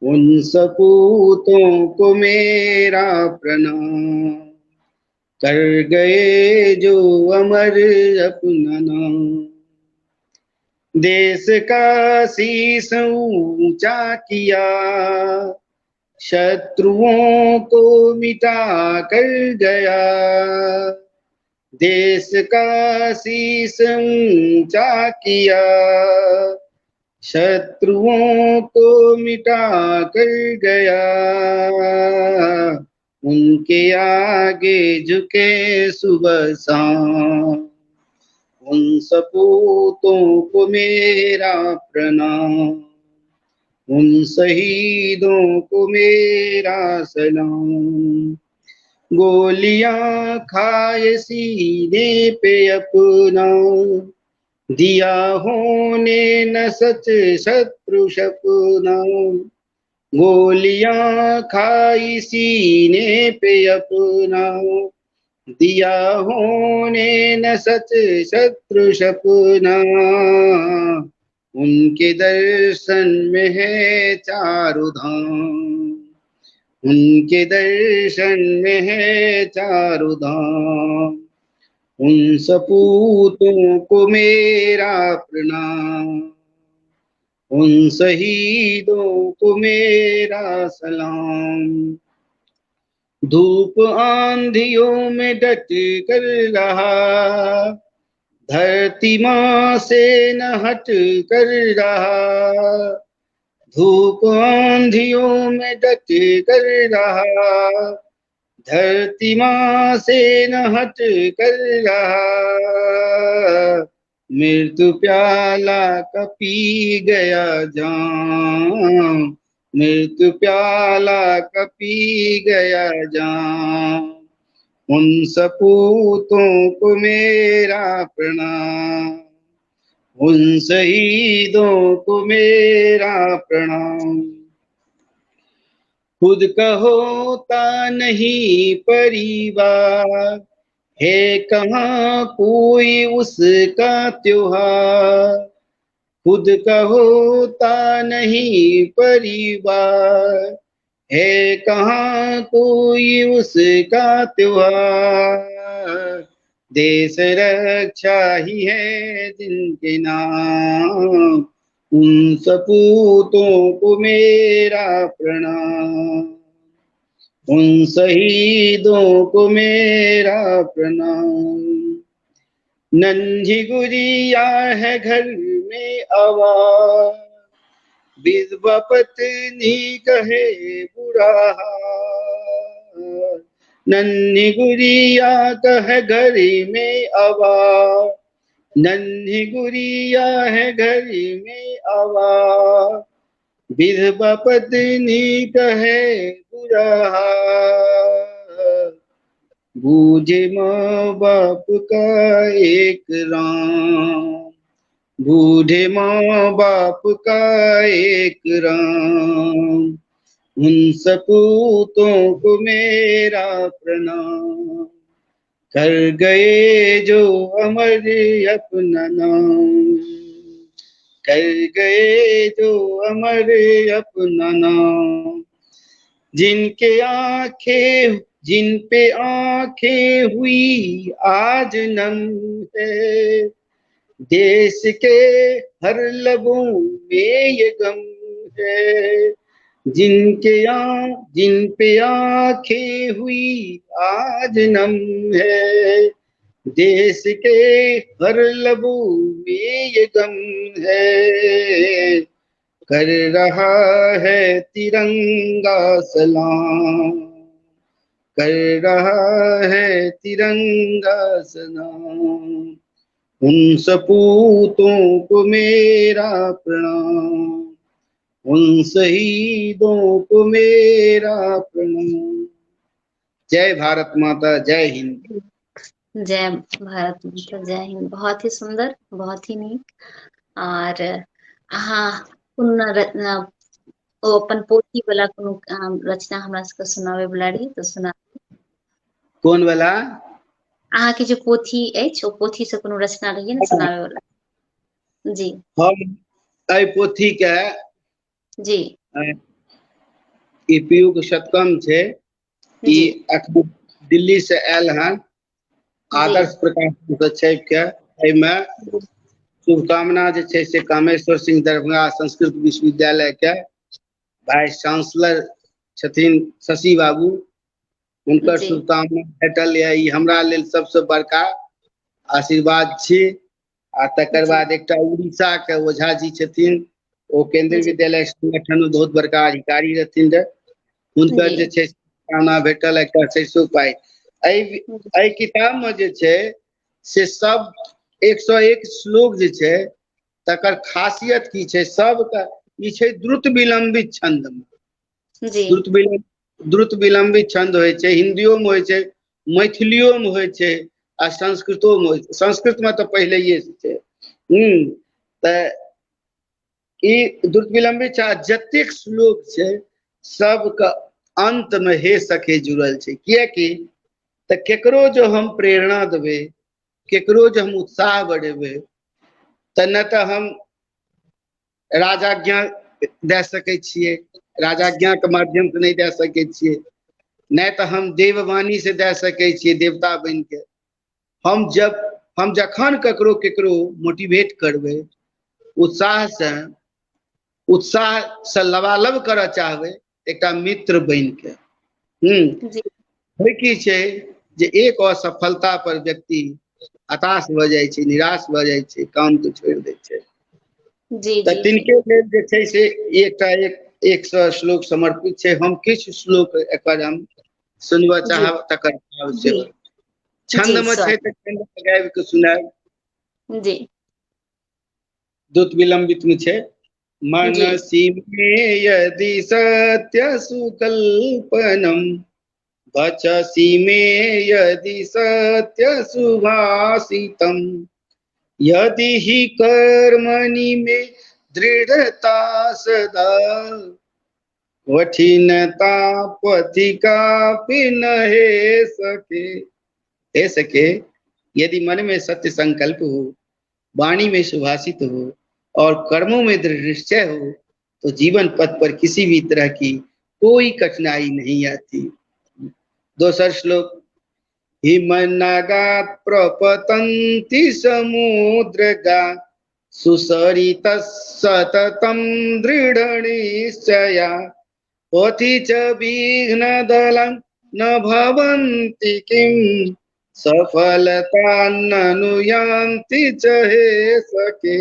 उन सपूतों को मेरा प्रणाम। कर गए जो अमर अपना नाम। देश का शीश ऊंचा किया, शत्रुओं को मिटा कर गया। देश का शीश ऊंचा किया, शत्रुओं को मिटा कर गया। उनके आगे झुके सुबह शाम, उन सपूतों को मेरा प्रणाम। उन शहीदों को मेरा सलाम। गोलियां खाए सीने पे अपना, दिया होने न सच शत्रु सपना। गोलियां खाई सीने पे अपना, दिया होने न सच शत्रु सपना। उनके दर्शन में है चारों धाम, उनके दर्शन में है चारों धाम। उन सपूतों को मेरा प्रणाम, उन शहीदों को मेरा सलाम। धूप आंधियों में डट कर रहा, धरती माँ से न हट कर रहा। धूप आंधियों में डट कर रहा, धरती माँ से न हट कर रहा। मृत्यु प्याला का पी गया जाम, मृत्यु प्याला का पी गया जाम। उन सपूतों को मेरा प्रणाम, उन शहीदों को मेरा प्रणाम। खुद का होता नहीं परिवार, है कहाँ कोई उसका त्योहार। खुद का होता नहीं परिवार, है कहाँ कोई उसका त्योहार। देश रक्षा ही है जिनके नाम, उन सपूतों को मेरा प्रणाम। उन शहीदों को मेरा प्रणाम। नन्ही गुड़िया है घर में आवाज, विधवा पत्नी कहे बुरा हाल। नन्ही गुड़िया कहे घर में आवाज, नन्ही गुड़िया है घर में आवाज। विधवा पत्नी कहे बुरा हाल। बूझे माँ बाप का एक राम, बूढ़े माँ बाप का एक राम। उन सपूतों को मेरा प्रणाम, कर गए जो अमर अपना नाम। कर गए जो अमर अपना नाम। जिनके आंखें, जिन पे आंखें हुई आज नम है, देश के हर लबों में ये गम है, जिन पे आंखें हुई आज नम है। देश के हर लबों में ये गम है, कर रहा है तिरंगा सलाम, कर रहा है तिरंगा सलाम। उन सपूतों को मेरा प्रणाम, उन शहीदों को मेरा प्रणाम। जय भारत माता, जय हिंद। जय भारत माता, जय हिंद। बहुत ही सुंदर, बहुत ही नीक। और हाँ, ओ अपन पोथी वाला कोनो रचना हमरा सबके सुनाबे वाला रही तो सुना। कौन वाला? अहाँ के जो पोथी अछि ओ पोथी से कोनो रचना रहिए ने सुनाबे वाला। जी हम एहि पोथी के जी ई पीयू के शतकम छै, ई अखन दिल्ली से आयल हन, आदर्श प्रकाशन से छपि के। एहिमे शुभकामना जे छै से कामेश्वर सिंह दरभंगा संस्कृत विश्वविद्यालय के वाइस चांसलर छथिन शशि बाबू, हुनकर शुभकामना भेटल यऽ। ई हमरा लेल सबसे बड़का आशीर्वाद छी। आ तकर बाद एकटा उड़ीसा के ओझा जी छथिन, ओ केंद्रीय विद्यालय संगठन में बहुत बड़का अधिकारी रहथिन रहे, हुनकर जे छै शुभकामना भेटल, एकटा 600 पाई। एहि किताब में जे छै से सब 101 श्लोक जे छै तकर खासियत की छै, सबके ई छै द्रुत विलंबित छंद में। द्रुत विलंबित छंद होइ छै, हिंदियो में होइ छै, मैथिलियो में होइ छै, आ संस्कृतो में होइ छै। संस्कृत में तो पहले से छै। तऽ ई द्रुत विलंबित छै। जतेक श्लोक छै सबके अंत में हे सखे जुड़ल छै। कियाकि तऽ केकरो जो हम प्रेरणा देबै, केकरो जो हम उत्साह बढ़ेबै, तऽ न तऽ हम राजाज्ञा दे सकै छियै, राजाज्ञा के माध्यम से नहीं दे सकै छियै, नहीं तो हम देववाणी से दे सकै छियै देवता बन के। हम जखन ककरो केकरो मोटिवेट करबै, उत्साह से लबालब करऽ चाहबै, एकटा मित्र बन के। की छै जे एक असफलता पर व्यक्ति हताश भऽ जाइ छै, निराश भऽ जाइ छै, काम के छोड़ि दै छै। तऽ तिनके लेल जे छै से एकटा 100 श्लोक समर्पित छै। हम किछु श्लोक एकर हम सुनबऽ चाहब, तकर बाद से छंद में छै तऽ छंद गाबि के सुनायब। जी द्रुत विलंबित में छै। मनसि में यदि सत्य सुकल्पनम, वचसि में यदि सत्य सुभाषितम, यदि ही कर्मणि में दृढ़ता सदा, कठिनता पथि कापि न हे सके। हे सके, यदि मन में सत्य संकल्प हो, वाणी में सुभाषित हो और कर्मों में दृढ़ निश्चय हो, तो जीवन पथ पर किसी भी तरह की कोई कठिनाई नहीं आती। दूसरा श्लोक। हिमनगात् प्रपतन्ति समुद्रगा, सुसरितः सततं दृढ़ निश्चया, पथि च विघ्नदलं न भवन्ति किं, सफलता ननुयान्ति च हे सखे।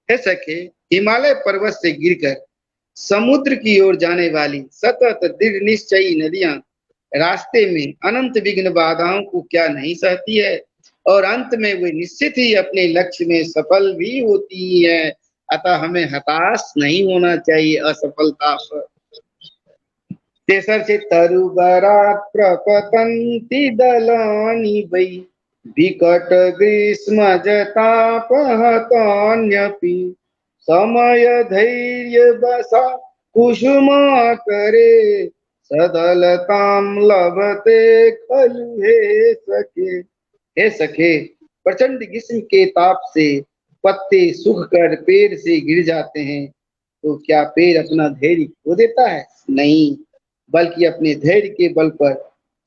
हे सखे, हिमालय पर्वत से गिरकर समुद्र की ओर जाने वाली सतत दृढ़ निश्चयी नदियां रास्ते में अनंत विघ्न बाधाओं को क्या नहीं सहती है, और अंत में वे निश्चित ही अपने लक्ष्य में सफल भी होती है। अतः हमें हताश नहीं होना चाहिए असफलता पर। तेसर से तरुबरात् प्रपतन्ति दलानि वै, विकट ग्रीष्म जतापहतान्यपि, समय धैर्य बसा कुसुमाकरे, सदलताम लभते खलु हे सखे। हे सखे, प्रचंड ग्रीष्म के ताप से पत्ते सूख कर पेड़ से गिर जाते हैं, तो क्या पेड़ अपना धैर्य खो देता है? नहीं, बल्कि अपने धैर्य के बल पर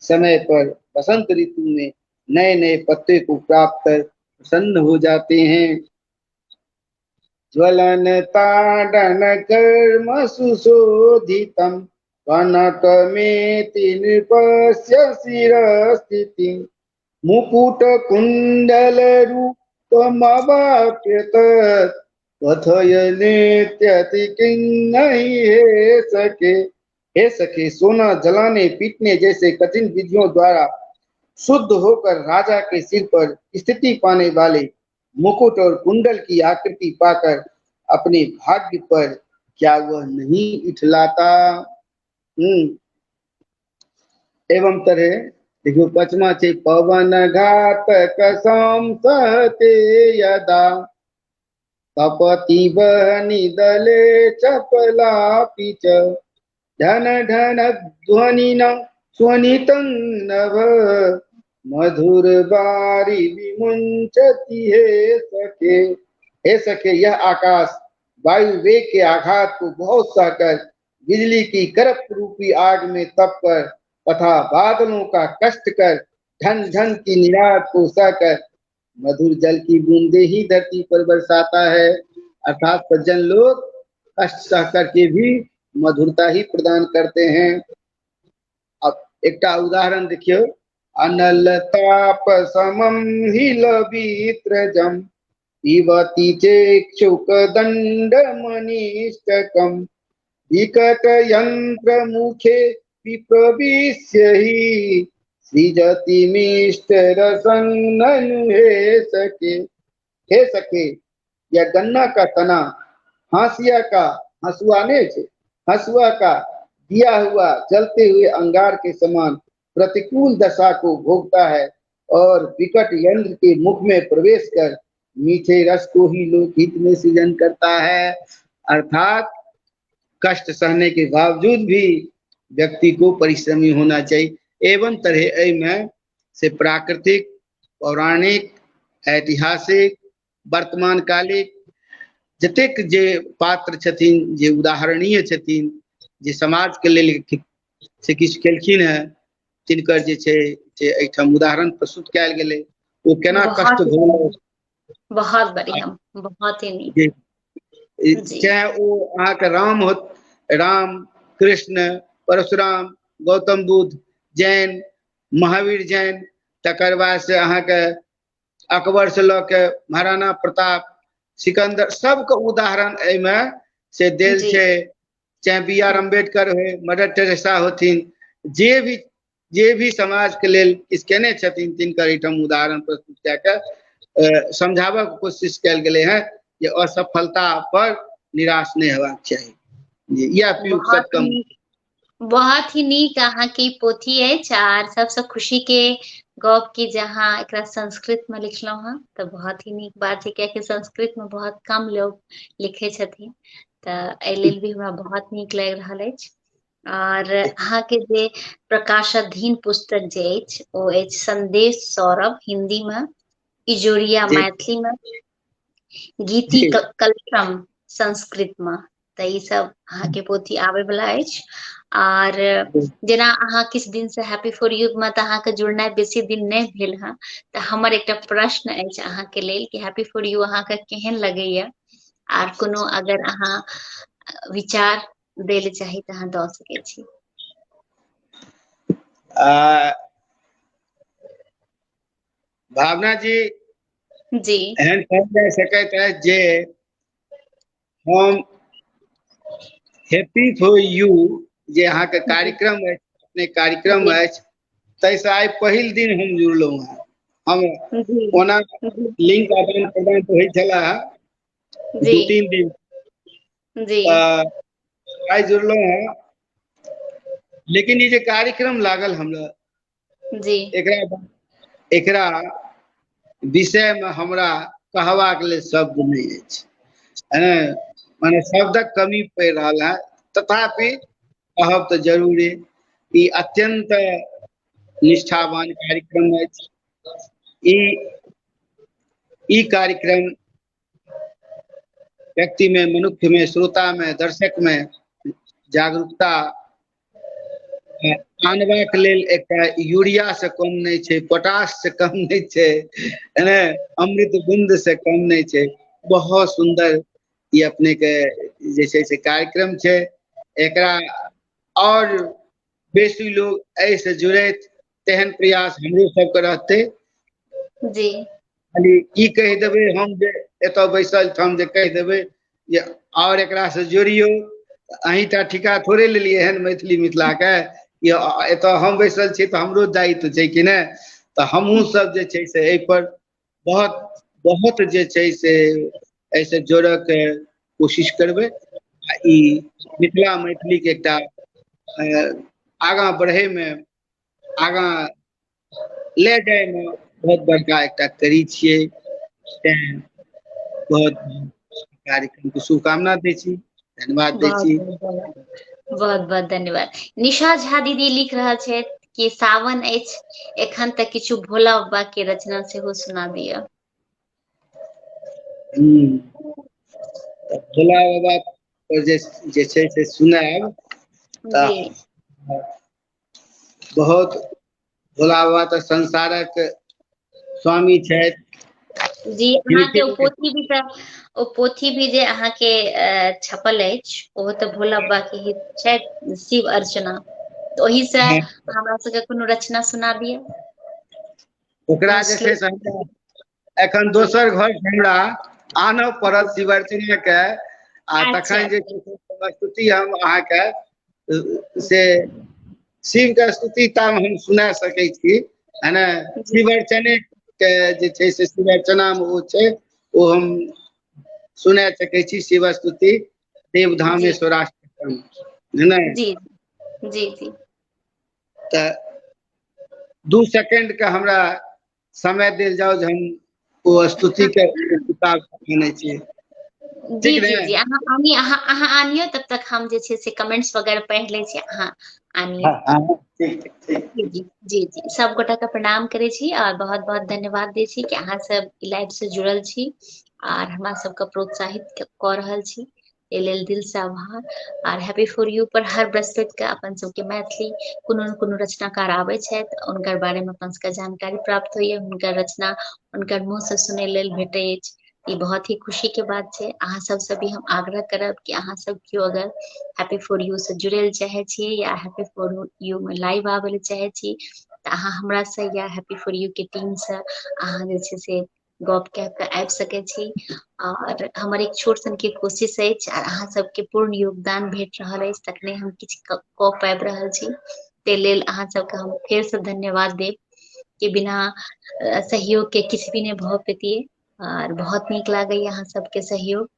समय पर बसंत ऋतु में नए नए पत्ते को प्राप्त कर प्रसन्न हो जाते हैं। ज्वलन ताडन कर्म सुशोधितम कनकमेति नृपस्य शिरस्थितिं मुकुट कुंडल रूपमवाप्य तत् कथय नित्यति किन्नहि हे सखे। हे सखे, सोना जलाने पीटने जैसे कठिन विधियों द्वारा शुद्ध होकर राजा के सिर पर स्थिति पाने वाले मुकुट और कुंडल की आकृति पाकर अपने भाग्य पर क्या वह नहीं इठलाता। एवं तरह देखो पचमा छे पवन घात कसम सहते यदा कपति बहनी दले चपला पिच धन धन ध्वनि न स्वनितं नभ मधुर बारी विमुंचति हे सखे। हे सखे, यह आकाश वायु वेग के आघात को बहुत सहकर बिजली की करप रूपी आग में तप कर तथा बादलों का कष्ट कर धन धन की निराट को सहकर मधुर जल की बूंदे ही धरती पर बरसाता है। अर्थात सज्जन लोग कष्ट सह करके भी मधुरता ही प्रदान करते हैं। अब एक उदाहरण देखियो, अनल ताप समम हिल बीत्रजम पिबती चेक्षुक दंड मनिष्ठकम विकट यंत्र मुखे विप्रविश्य ही सृजति मिष्ट रसं ननु हे सखे। हे सखे, यह गन्ना का तना हाशिया का हसुआ का दिया हुआ जलते हुए अंगार के समान प्रतिकूल दशा को भोगता है और विकट यंत्र के मुख में प्रवेश कर मीठे रस को ही लोकहित में सृजन करता है। अर्थात कष्ट सहने के बावजूद भी व्यक्ति को परिश्रमी होना चाहिए। एवं तरह में से प्राकृतिक, पौराणिक, ऐतिहासिक, वर्तमान कालिक जतेक जे पात्र छथिन, जे उदाहरणीय छथिन, जे समाज के लेल से किछु केलखिन है, तिनकर जे छै जे एहिठाम उदाहरण प्रस्तुत कयल गेलै। ओ केना कष्ट भोगलक, बहुत बढ़िया, बहुत ही नीक। चाहे ओ अहाँके राम कृष्ण, परशुराम, गौतम बुद्ध, जैन, महावीर जैन, तकर बाद से अहाँके अकबर से लऽ के महाराणा प्रताप, सिकंदर, सबके उदाहरण एहिमे से देल छै। चाहे बी आर अम्बेडकर हो, मदर टेरेसा होथिन, जे भी समाज के लेल किछु केने छथिन, तिनकर एहिठाम उदाहरण प्रस्तुत कए कऽ समझाबऽ के कोशिश कयल गेलै है जे असफलता पर निराश नहीं हेबाक चाही। यह बहुत ही नीक अहाँ की पोथी अछि आर सबसे खुशी के गप की जहाँ एकरा संस्कृत में लिखलहुँ हैं, तो बहुत ही नीक बात है, कियाकि संस्कृत में बहुत कम लोग लिखे छथिन, तो एहि लेल भी हमरा बहुत नीक लागि रहल अछि। और अहाँ के जे प्रकाशाधीन पुस्तक जे अछि ओ अछि संदेश सौरभ, हिंदी में, इजोरिया मैथिली में, गीति कलशम संस्कृत में, तो ई सब अहाँ के पोथी आबे वाला अछि। और जेना अहाँ किछु दिन से हैप्पी फॉर यू में तऽ अहाँ के जुड़नाइ बेसी दिन नहीं भेल है, तो हमर एकटा प्रश्न अछि अहाँ के लेल कि हैप्पी फॉर यू अहाँ के केहन लगैया, आर कोनो अगर अहाँ विचार दै ले चाही तऽ अहाँ दऽ सकै छी। भावना जी एहन कहल जा सकैत है जे हम हैप्पी फॉर यू जे अहाँ के कार्यक्रम है, अपने कार्यक्रम है, तैसे आइ पहिल दिन हम जुड़लहुँ हैं। हम ओना लिंक आदान प्रदान तो होइ छला 2-3 दिन, आइ जुड़लहुँ हैं, लेकिन ये जे कार्यक्रम लागल हमरा, एकरा विषय में हमरा कहबाक लेल शब्द नहीं अछि, माने शब्दक कमी पड़ि रहल है, तथापि कहब तो जरूरी। ई अत्यंत निष्ठावान कार्यक्रम अछि। ई कार्यक्रम व्यक्ति में, मनुष्य में, श्रोता में, दर्शक में जागरूकता आनबाक लेल एकटा यूरिया से कम नहीं छै, पोटाश से कम नहीं छै, है अमृत बुंद से कम नहीं छै। बहुत सुंदर ये अपने के जे छै से कार्यक्रम छै। एकरा और बेसी लोग ऐसे जुड़ैत तेहन प्रयास हमरो सबके रहतै। जी खाली ई कहि देबै हम जे एतऽ बैसल ठाम जे कहि देबै जे और एकरा से जोड़ियौ, अहींटा ठिका थोड़े लेलियै हन मैथिली मिथिला के, एतऽ हम बैसल छी तऽ हमरो दायित्व छै कि नहि। तऽ हमहूँ सब जे छै से एहि पर बहुत बहुत जे छै से ऐसे जोड़ऽ के कोशिश करबै। आ ई मिथिला मैथिली के एकटा आगाँ बढ़ै में, आगाँ ले जाय में बहुत बड़का एकटा कड़ी छियै। तें बहुत कार्यक्रम के शुभकामना दै छी, धन्यवाद दै बहुत छी। बहुत बहुत धन्यवाद। निशा झा दीदी लिख रहल छै कि सावन अछि एखन तक किछु भोला बाबा के रचना सेहो सुना दिअ। भोला बाबा पर जे छै से सुनायब जी तऽ बहुत, भोला बाबा तऽ संसारक स्वामी छथि। जी अहाँके ओ पोथी भी तऽ, ओ पोथी भी जे अहाँके छपल अछि ओहो तऽ भोला बाबा के ही छथि, शिव अर्चना। तऽ ओहि से हमरा सबके कोनो रचना सुना दिअ। ओकरा कोनो जे छै श्लोक। से एखन जी दोसर घर से हमरा आनऽ पड़त शिव अर्चना के, आ अच्छा तखन जे छै से स्तुति हम अहाँके से शिव के स्तुति ता हम सुना सकै छी, है ने। जी शिव अर्चने के जे छै से शिव अर्चना में ओ छै, ओ हम सुना सकै छी शिव स्तुति। जी देवधामेश्वराष्टकम, है ने। जी जी जी तऽ 2 सेकंड के हमरा समय देल जाउ जे हम ओ स्तुति के किताब बनै छियै। जी जी जी अहाँ आनिए, अहाँ आनियौ, तब तक हम जे छै से कमेंट्स वगैरह पढ़ि लै छी, अहाँ आनियौ। ठीक ठीक ठीक। जी जी जी जी सब गोटा के प्रणाम करै छी और बहुत बहुत धन्यवाद दै छी कि अहाँ सब लाइव से जुड़ल छी आर हमरा सबके प्रोत्साहित कऽ रहल छी, एहि लेल दिल से आभार। आर हैप्पी फॉर यू पर हर बृहस्पति के अपन सबके मैथिली कोनो ने कोनो रचनाकार आबै छथि, हुनकर बारे में अपन सबके जानकारी प्राप्त होइया, हुनकर रचना हुनकर मुँह से सुनै लेल भेटै अछि। ई बहुत ही खुशी के बात छै। अहाँ सबसे भी हम आग्रह करब कि अहाँ सब केओ अगर हैप्पी फॉर यू से जुड़ै ले चाहे छी या हैप्पी फॉर यू में लाइव आबै ले चाहे छी तऽ अहाँ हमरा से या हैप्पी फॉर यू के टीम से अहाँ जे छै से गप कए के आबि सकै छी। और हमर एक छोट सन के कोशिश अछि आर अहाँ सबके पूर्ण योगदान भेट रहल अछि, तखने हम किछु कऽ पाबि रहल छी। ताहि लेल अहाँ सबके हम फेर से धन्यवाद देब कि बिना सहयोग के किछु भी नहि भऽ पेतियै। आर बहुत नीक लागैया अहाँ सबके सहयोग।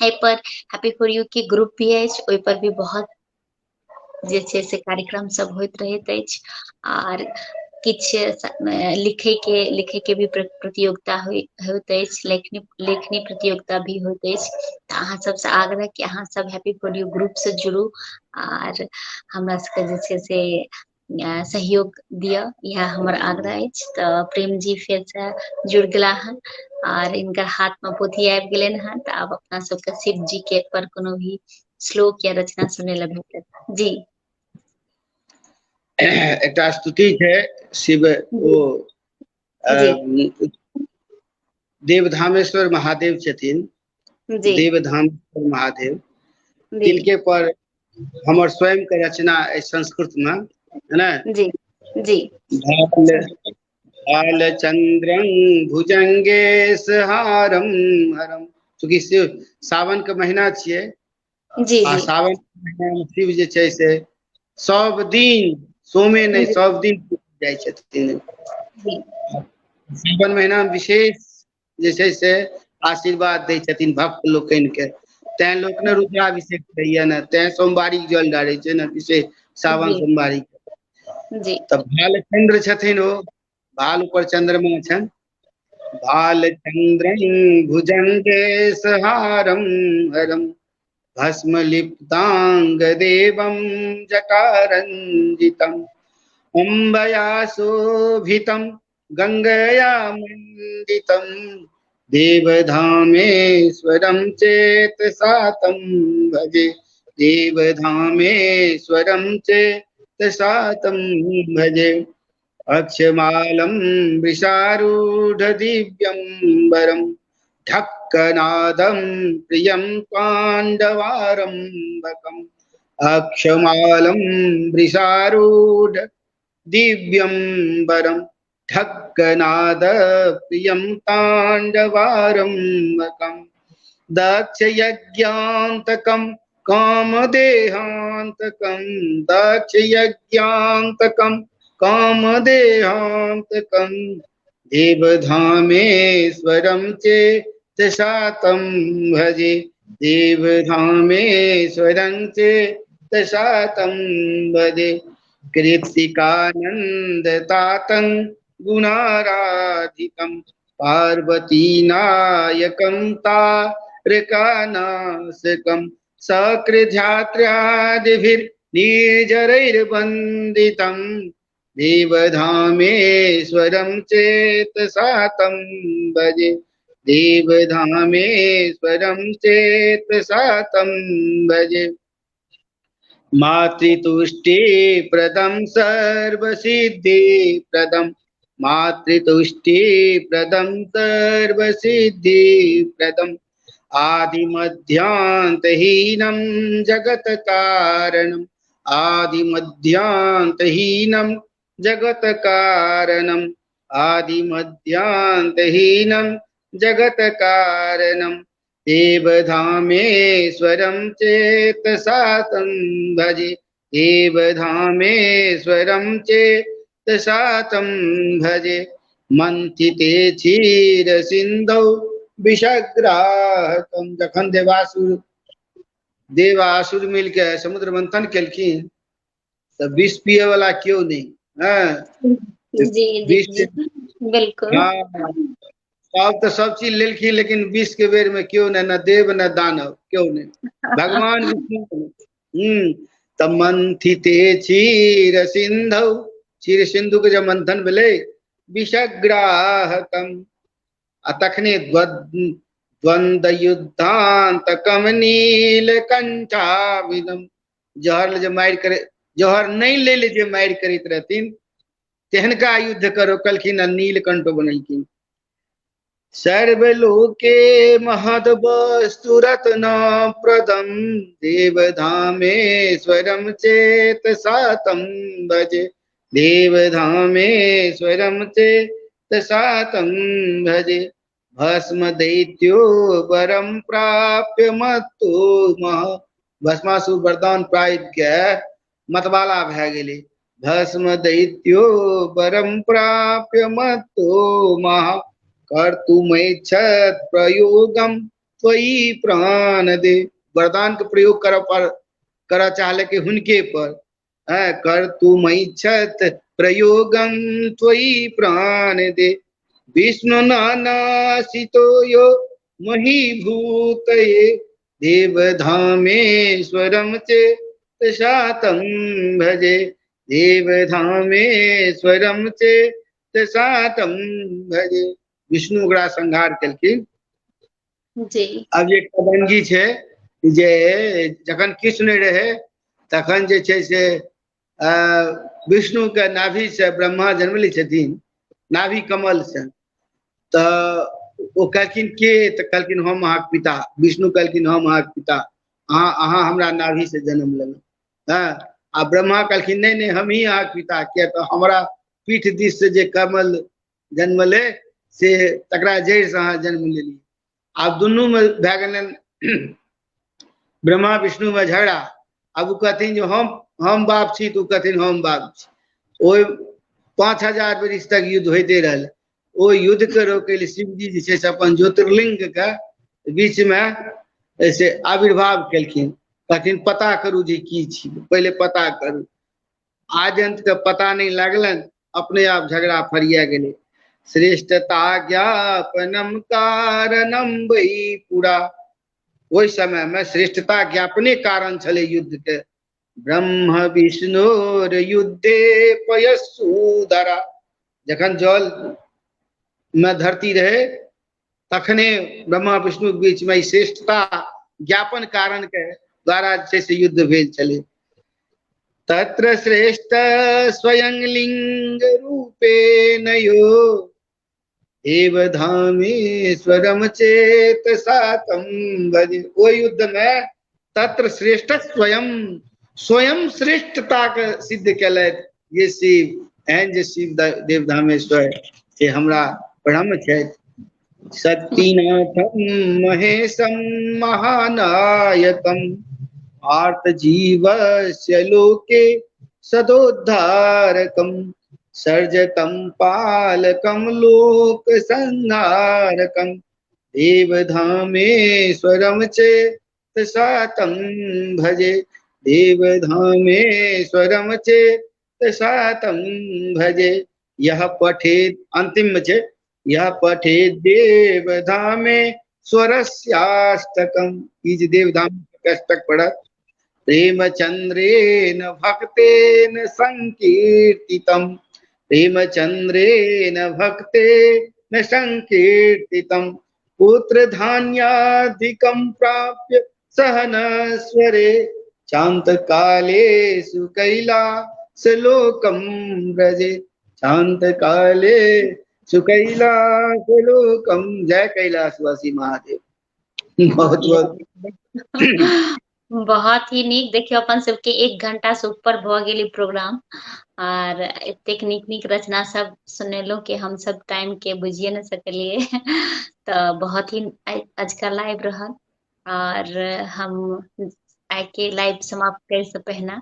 एहि पर हैप्पी फॉर यू के ग्रुप भी अछि, ओहि पर भी बहुत जे छै से कार्यक्रम सब होइत रहैत अछि। आर किछु लिखै के भी प्रतियोगिता होइत अछि, लेखनी प्रतियोगिता भी होइत अछि। तऽ अहाँ सबसे आग्रह कि अहाँ सब हैप्पी फॉर यू ग्रुप से जुड़ू आर हमरा सबके जे छै से सहयोग दिअ, इएह हमर आग्रह अछि। तऽ प्रेम जी फेर से जुड़ गेला हन आर हिनकर हाथ में पोथी आबि गेलनि हन, तऽ आब अपना सबके शिव जी के पर कोनो भी श्लोक या रचना सुनै लए भेटत। जी एकटा स्तुति छै शिव, ओ जी देवधामेश्वर महादेव छथिन, जी देवधामेश्वर महादेव, जी तिनके पर हमर स्वयं के रचना अछि संस्कृत में, है ना। जी जी भालचंद्रं भुजंगे सहारम हरम। चूँकि सावन के महीना छियै जी आ जी सावन के महीना में शिव जे छै से सब दिन, सोमे नहि जी सब दिन जाइ छथिन। जी सावन महीना में विशेष जे छै से आशीर्वाद दै छथिन भक्त लोकनि के। तैं लोक ने रुद्राभिषेक करैया ने, तैं सोमवारी जल ढारै छै ने विशेष सावन जी सोमवारी। जी तऽ भालचंद्र छथिन, ओ भाल पर चंद्रमा छनि। भालचंद्रं भुजंगे सहारम हरम, भस्म लिप्तांग देवं जटारंजितम्, अम्बया शोभितं गंगया मंडितम्, देवधामेश्वरं चेतसा तं भजे, देवधामेश्वरं चेतसा तसातं भजे अक्षमालं वृषारूढ दिव्यम्बरं ढक्कनादं प्रियं पाण्डवारम्भकम् अक्षमालं वृषारूढ दिव्यम्बरं ढक्कनाद प्रियं ताण्डवारम्भकम् दक्षयज्ञान्तकं कामदेहान्तकं दक्षयज्ञान्तकं कामदेहान्तकं देवधामेश्वरं चेतसातं भजे देवधामेश्वरं चेतसातं भजे कृत्तिकानन्दतातं गुणाराधितं पार्वतीनायकं तारकानाशकं सकृधात्र्यादिभिर्निर्जरैर्वन्दितं देवधामेश्वरं चेतसातं भजे देवधामेश्वरं चेतसातं भजे मातृतुष्टिप्रदं सर्वसिद्धिप्रदं मातृतुष्टिप्रदं सर्वसिद्धिप्रदम् आदिमध्यान्तहीनं जगत्कारणम् आदिमध्यान्तहीनं जगत्कारणम् आदिमध्यान्तहीनं जगत्कारणम् देवधामेश्वरं चेतसातं भजे देवधामेश्वरं चेतसातं भजे मंथिते क्षीरसिन्धौ विषग्राहकं जखन देवासुर मिलके समुद्र मंथन केलखिन तो विष पिए वाला क्यों नहीं जी बिल्कुल अब तो सब चीज लेलखिन लेकिन विष के बेर में क्यों नहीं न देव न दानव क्यों नहीं भगवान विष्णु तब मंथिते क्षीर सिंधु के जब मंथन भेले विषग्राहकम तखने द्वंद युद्धांतकम नीलकंठाविदम जहर जे मार करे जहर नहीं ले ले जे मार करित रहथिन तेहनका युद्ध करो कलखिन नीलकंठ बनलखिन सर्वलोके महद्वस्तुरत्नप्रदं देवधामेश्वरं चेतसातं भजे देवधामेश्वरं चेतसातं भजे भस्म दैत्यो वरं प्राप्य मत्तो मह भस्मासुर वरदान प्राप्त के मतवाला भए गेलै भस्म दैत्यो वरं प्राप्य मत्तो मह कर्तुमैच्छत् प्रयोगम त्वयि प्राण दे वरदान के प्रयोग कर चाहले के हुनके पर कर्तुमैच्छत् प्रयोगम त्वयि प्राण दे विष्णु नानासितो यो महीभूतये देवधामेश्वरं चेतसातं भजे देवधामेश्वरं चेतसातं भजे विष्णु ओकरा संहार केलखिन जी अब एक कबंगी छै जे जखन कृष्ण रहे तखन जे छै से विष्णु के नाभि से ब्रह्मा जन्मले छथिन नाभि कमल से तो ओ कहलखिन के तो कहलखिन हम अहाँके पिता विष्णु कहलखिन हम अहाँके पिता अहाँ हमरा नाभि से जन्म लेलहुँ आ ब्रह्मा कहलखिन नहीं नहीं हम ही अहाँके पिता किया तो हमरा पीठ दिश से जे कमल जन्मले से तकरा जड़ से अहाँ जन्म लेलिए आब दुनू में भए गेलन ब्रह्मा विष्णु में झगड़ा अब कहथिन जो हम बाप छी तो कहथिन हम बाप छी ओ 5000 वर्ष तक युद्ध होते रहल ओ युद्ध के रोके लिए शिव जी जे छै से अपन ज्योतिर्लिंग के बीच में से आविर्भाव केलखिन कहथिन पता करू जे की छी पहले पता करू आद्यंत के पता नहीं लागलन अपने आप झगड़ा फरिया गेले श्रेष्ठता ज्ञापनम कारणम वही पूरा ओहि समय में श्रेष्ठता ज्ञापने कारण छले युद्ध के ब्रह्म विष्णुर युद्धे पयस्सुधरा जखन जल में धरती रहे तखने ब्रह्मा विष्णु के बीच में श्रेष्ठता ज्ञापन कारण के द्वारा से युद्ध भेल छले तत्र श्रेष्ठ स्वयं लिंग रूपेण यो देवधामेश्वरम चेतसा तं भजे। वो युद्ध में तत्र श्रेष्ठ स्वयं स्वयं श्रेष्ठता के सिद्ध केलथि ये शिव। एहन जे शिव देवधामेश्वर से हमरा ब्रह्म छथि। शक्तिनाथम महेशम महानायकम आर्त जीवस्य लोके सदोद्धारकम सर्जकम पालकम लोक संहारकम देवधामेश्वरम चेतसा तं भजे। देवधामेश्वरम चेतसा तं भजे। यह पठेत अंतिम में छे, यह पठेत देवधामे स्वरस्याष्टकम। ई जे देवधाम के अष्टक पढ़त प्रेमचंद्रेण भक्तेन संकीर्तितम प्रेमचंद्रेण भक्तेन संकीर्तितम पुत्र धान्याधिकं प्राप्य सहनस्वरे चांत कालेषु कैलासलोकं व्रजे। चांत कालेषु कैलासलोकं। जय कैलाशवासी महादेव। बहुत बहुत बहुत ही नीक। देखियो अपन सबके 1 घंटा से ऊपर भ गेल प्रोग्राम और एतेक नीक नीक रचना सब सुनेलो कि हम सब टाइम के बुझिए न सकलिए। तो बहुत ही आज का लाइव रहल और हम आइ के लाइव समाप्त करे से पहना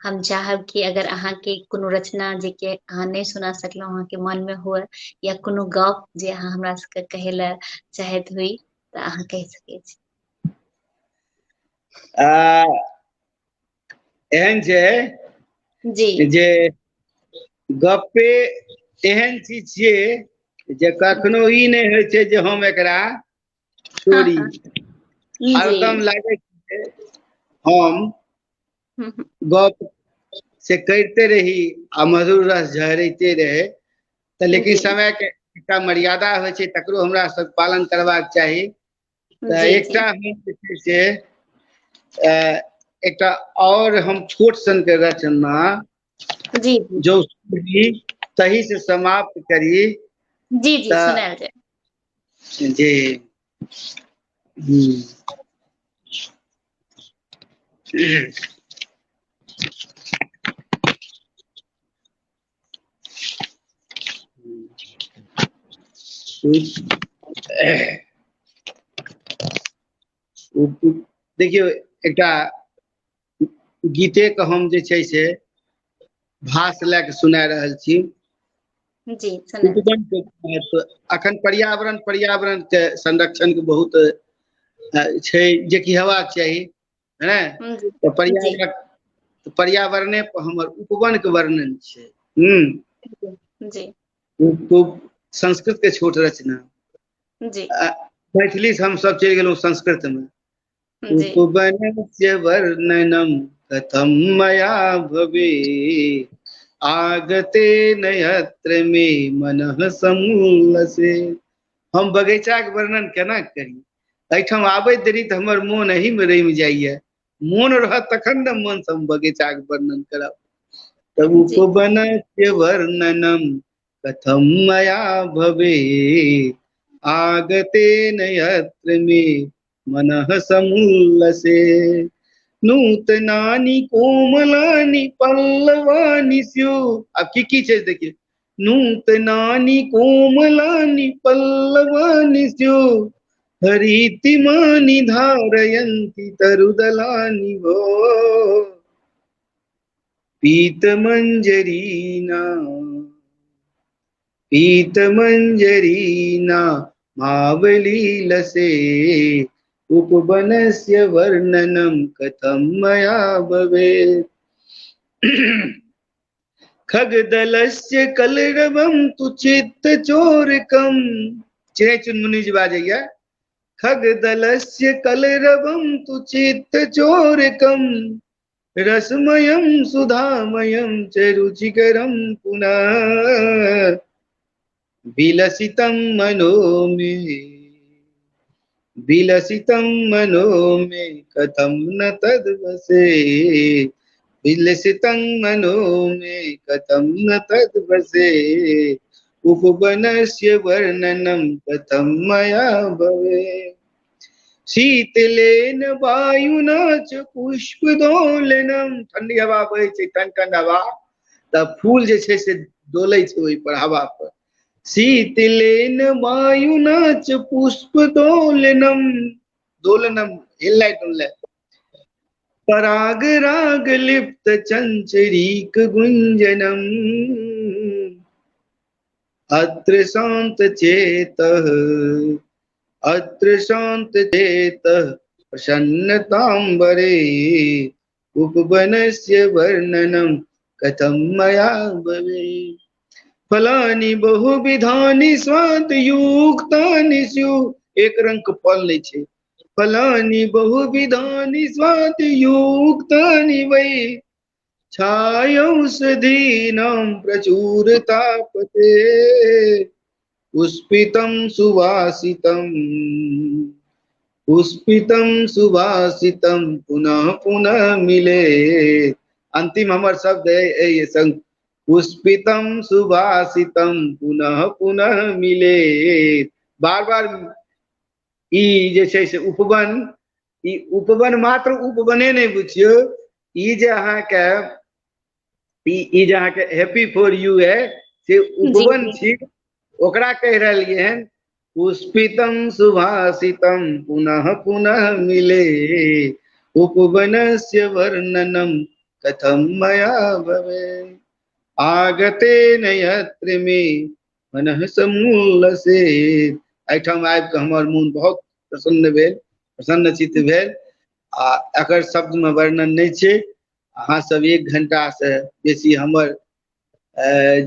हम चाहब कि अगर अहाँ के कोनो रचना जे के अहाँ नहीं सुना सकलो, अहाँ के मन में हुए या कोनो गप जे अहाँ हमरा सबके कहे ला चाहत हुई तो अहाँ कह सके छी। एहन छै जी जे गप्पे एहन चीज छियै जे कखनो ई नहि होइ छै जे हम एकरा छोड़ी। हरदम लागे छै हम गप से करते रही आ मधुर रस झरते रहे। तो लेकिन समय के एकटा मर्यादा होइ छै, तकरो हमरा सब पालन करबाक चाही। तो एकटा हम जे छै से एकटा और हम छोट सन के रचना जी जो सही से समाप्त करी। जी जी सुनायल जाए। जी देखियो एकटा गीते के हम जे छै से भाष लए के सुना रहल छी। जी अखन पर्यावरण के संरक्षण के बहुत छै जे कि हेबाक चाही, है ना। तो पर्यावरणे पर हमर उपवन के वर्णन छै। जी संस्कृत के छोट रचना जी मैथिली से हम सब चलि गेलहुँ संस्कृत में। उपवनस्य वर्णनम कथम मया भवे आगते नयत्र में मनः समुल्लसे। हम बगीचा के वर्णन केना करी, एहिठाम आबैत देरी तो हमर मोन एही में रमि जाइए। मोन रहत तखन न मन से हम बगीचा के वर्णन करब। तब उपवनस्य वर्णनम कथम मया भवे आगते नयत्र में मनः समुल्लसे नूतनानि कोमलानि पल्लवानि स्युः। अब की चीज देखिए, नूतनानि कोमलानि पल्लवानि स्युः हरितिमानि धारयन्ति तरुदलानि भो पीतमंजरीना मावलीलसे उपवनस्य वर्णनम कथम मया भवेत्। खगदलस्य कलरवं तु चित्तचोरकं। चिड़ै चुनमुनी जी बाजैया। खगदलस्य कलरवं तु चित्तचोरकं रसमयं सुधामयं च रुचिकरं पुनः विलसितं मनो में कथम न तद्वसे विलसितं मनो मे कथं न तद् वसे उपवनस्य वर्णनं कथं मया भवेत् शीतलेन वायुना च पुष्पदोलनम ठंडी हवा बहै छै ठंड ठंड हवा तब फूल जे छै से डोलै छै ओहि पर हवा पर शीतलेन वायुना च पुष्पदोलनम दोलनम हिलनाइ डुलनाइ पराग राग लिप्त चंचरीक गुंजनम अत्र शांत चेतः अत्र शांत चेतः प्रसन्नतांबरे उपवनस्य वर्णनं कथं मया भवेत् फलानि बहुविधानि स्वादयुक्तानि स्युः एक रंग के फल नहीं छै फलानि बहुविधानि स्वादयुक्तानि वै छायौषधीनां प्रचुरतापते पुष्पितं सुवासितं पुनः पुनः मिले अंतिम हमर शब्द है ये संग पुष्पितं सुवासितं पुनः पुनः मिले बार बार ई जे छै से उपवन ई उपवन मात्र उपवने नहीं बुझियो ई जे अहाँके ई जे अहाँके हैप्पी फॉर यू है से उपवन छी ओकरा कह रहलिए हन पुष्पितं सुभाषितं पुनः पुनः मिले उपवनस्य वर्णनं कथं मया भवेत् आगतेन यत्र मे मनः समुल्लसेत् एहिठाम आबि कऽ हमर मोन बहुत प्रसन्न भेल प्रसन्नचित्त भेल आ एकर शब्द में वर्णन नहीं छै अहाँ सब 1 घंटा से बेसी हमर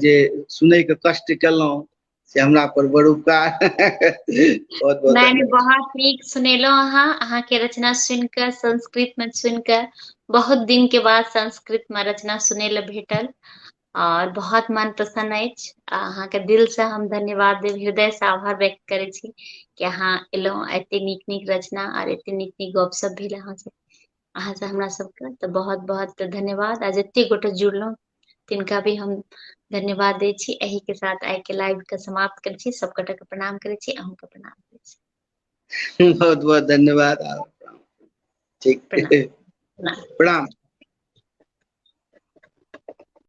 जे सुनै के कष्ट केलहुँ से हमरा पर बड़ उपकार बहुत बहुत मैंने बहुत नीक सुनेलहुँ अहाँ के रचना सुन के संस्कृत में सुन के बहुत दिन के बाद संस्कृत में रचना सुनै ले भेटल और बहुत मन प्रसन्न अछि अहाँ के दिल से हम धन्यवाद देव हृदय से आभार व्यक्त करे छी कि अहाँ एलहुँ एते नीक नीक रचना और एते नीक नीक गपशप भेल अहाँ से हमरा सबके तो बहुत बहुत धन्यवाद आ जते गोटे जुड़लहुँ तिनका भी हम धन्यवाद दै छी एही के साथ आइ के लाइव के समाप्त करै छी सब गोटे के प्रणाम करै छी अहूँ के प्रणाम करै छी बहुत बहुत धन्यवाद ठीक प्रणाम प्रणाम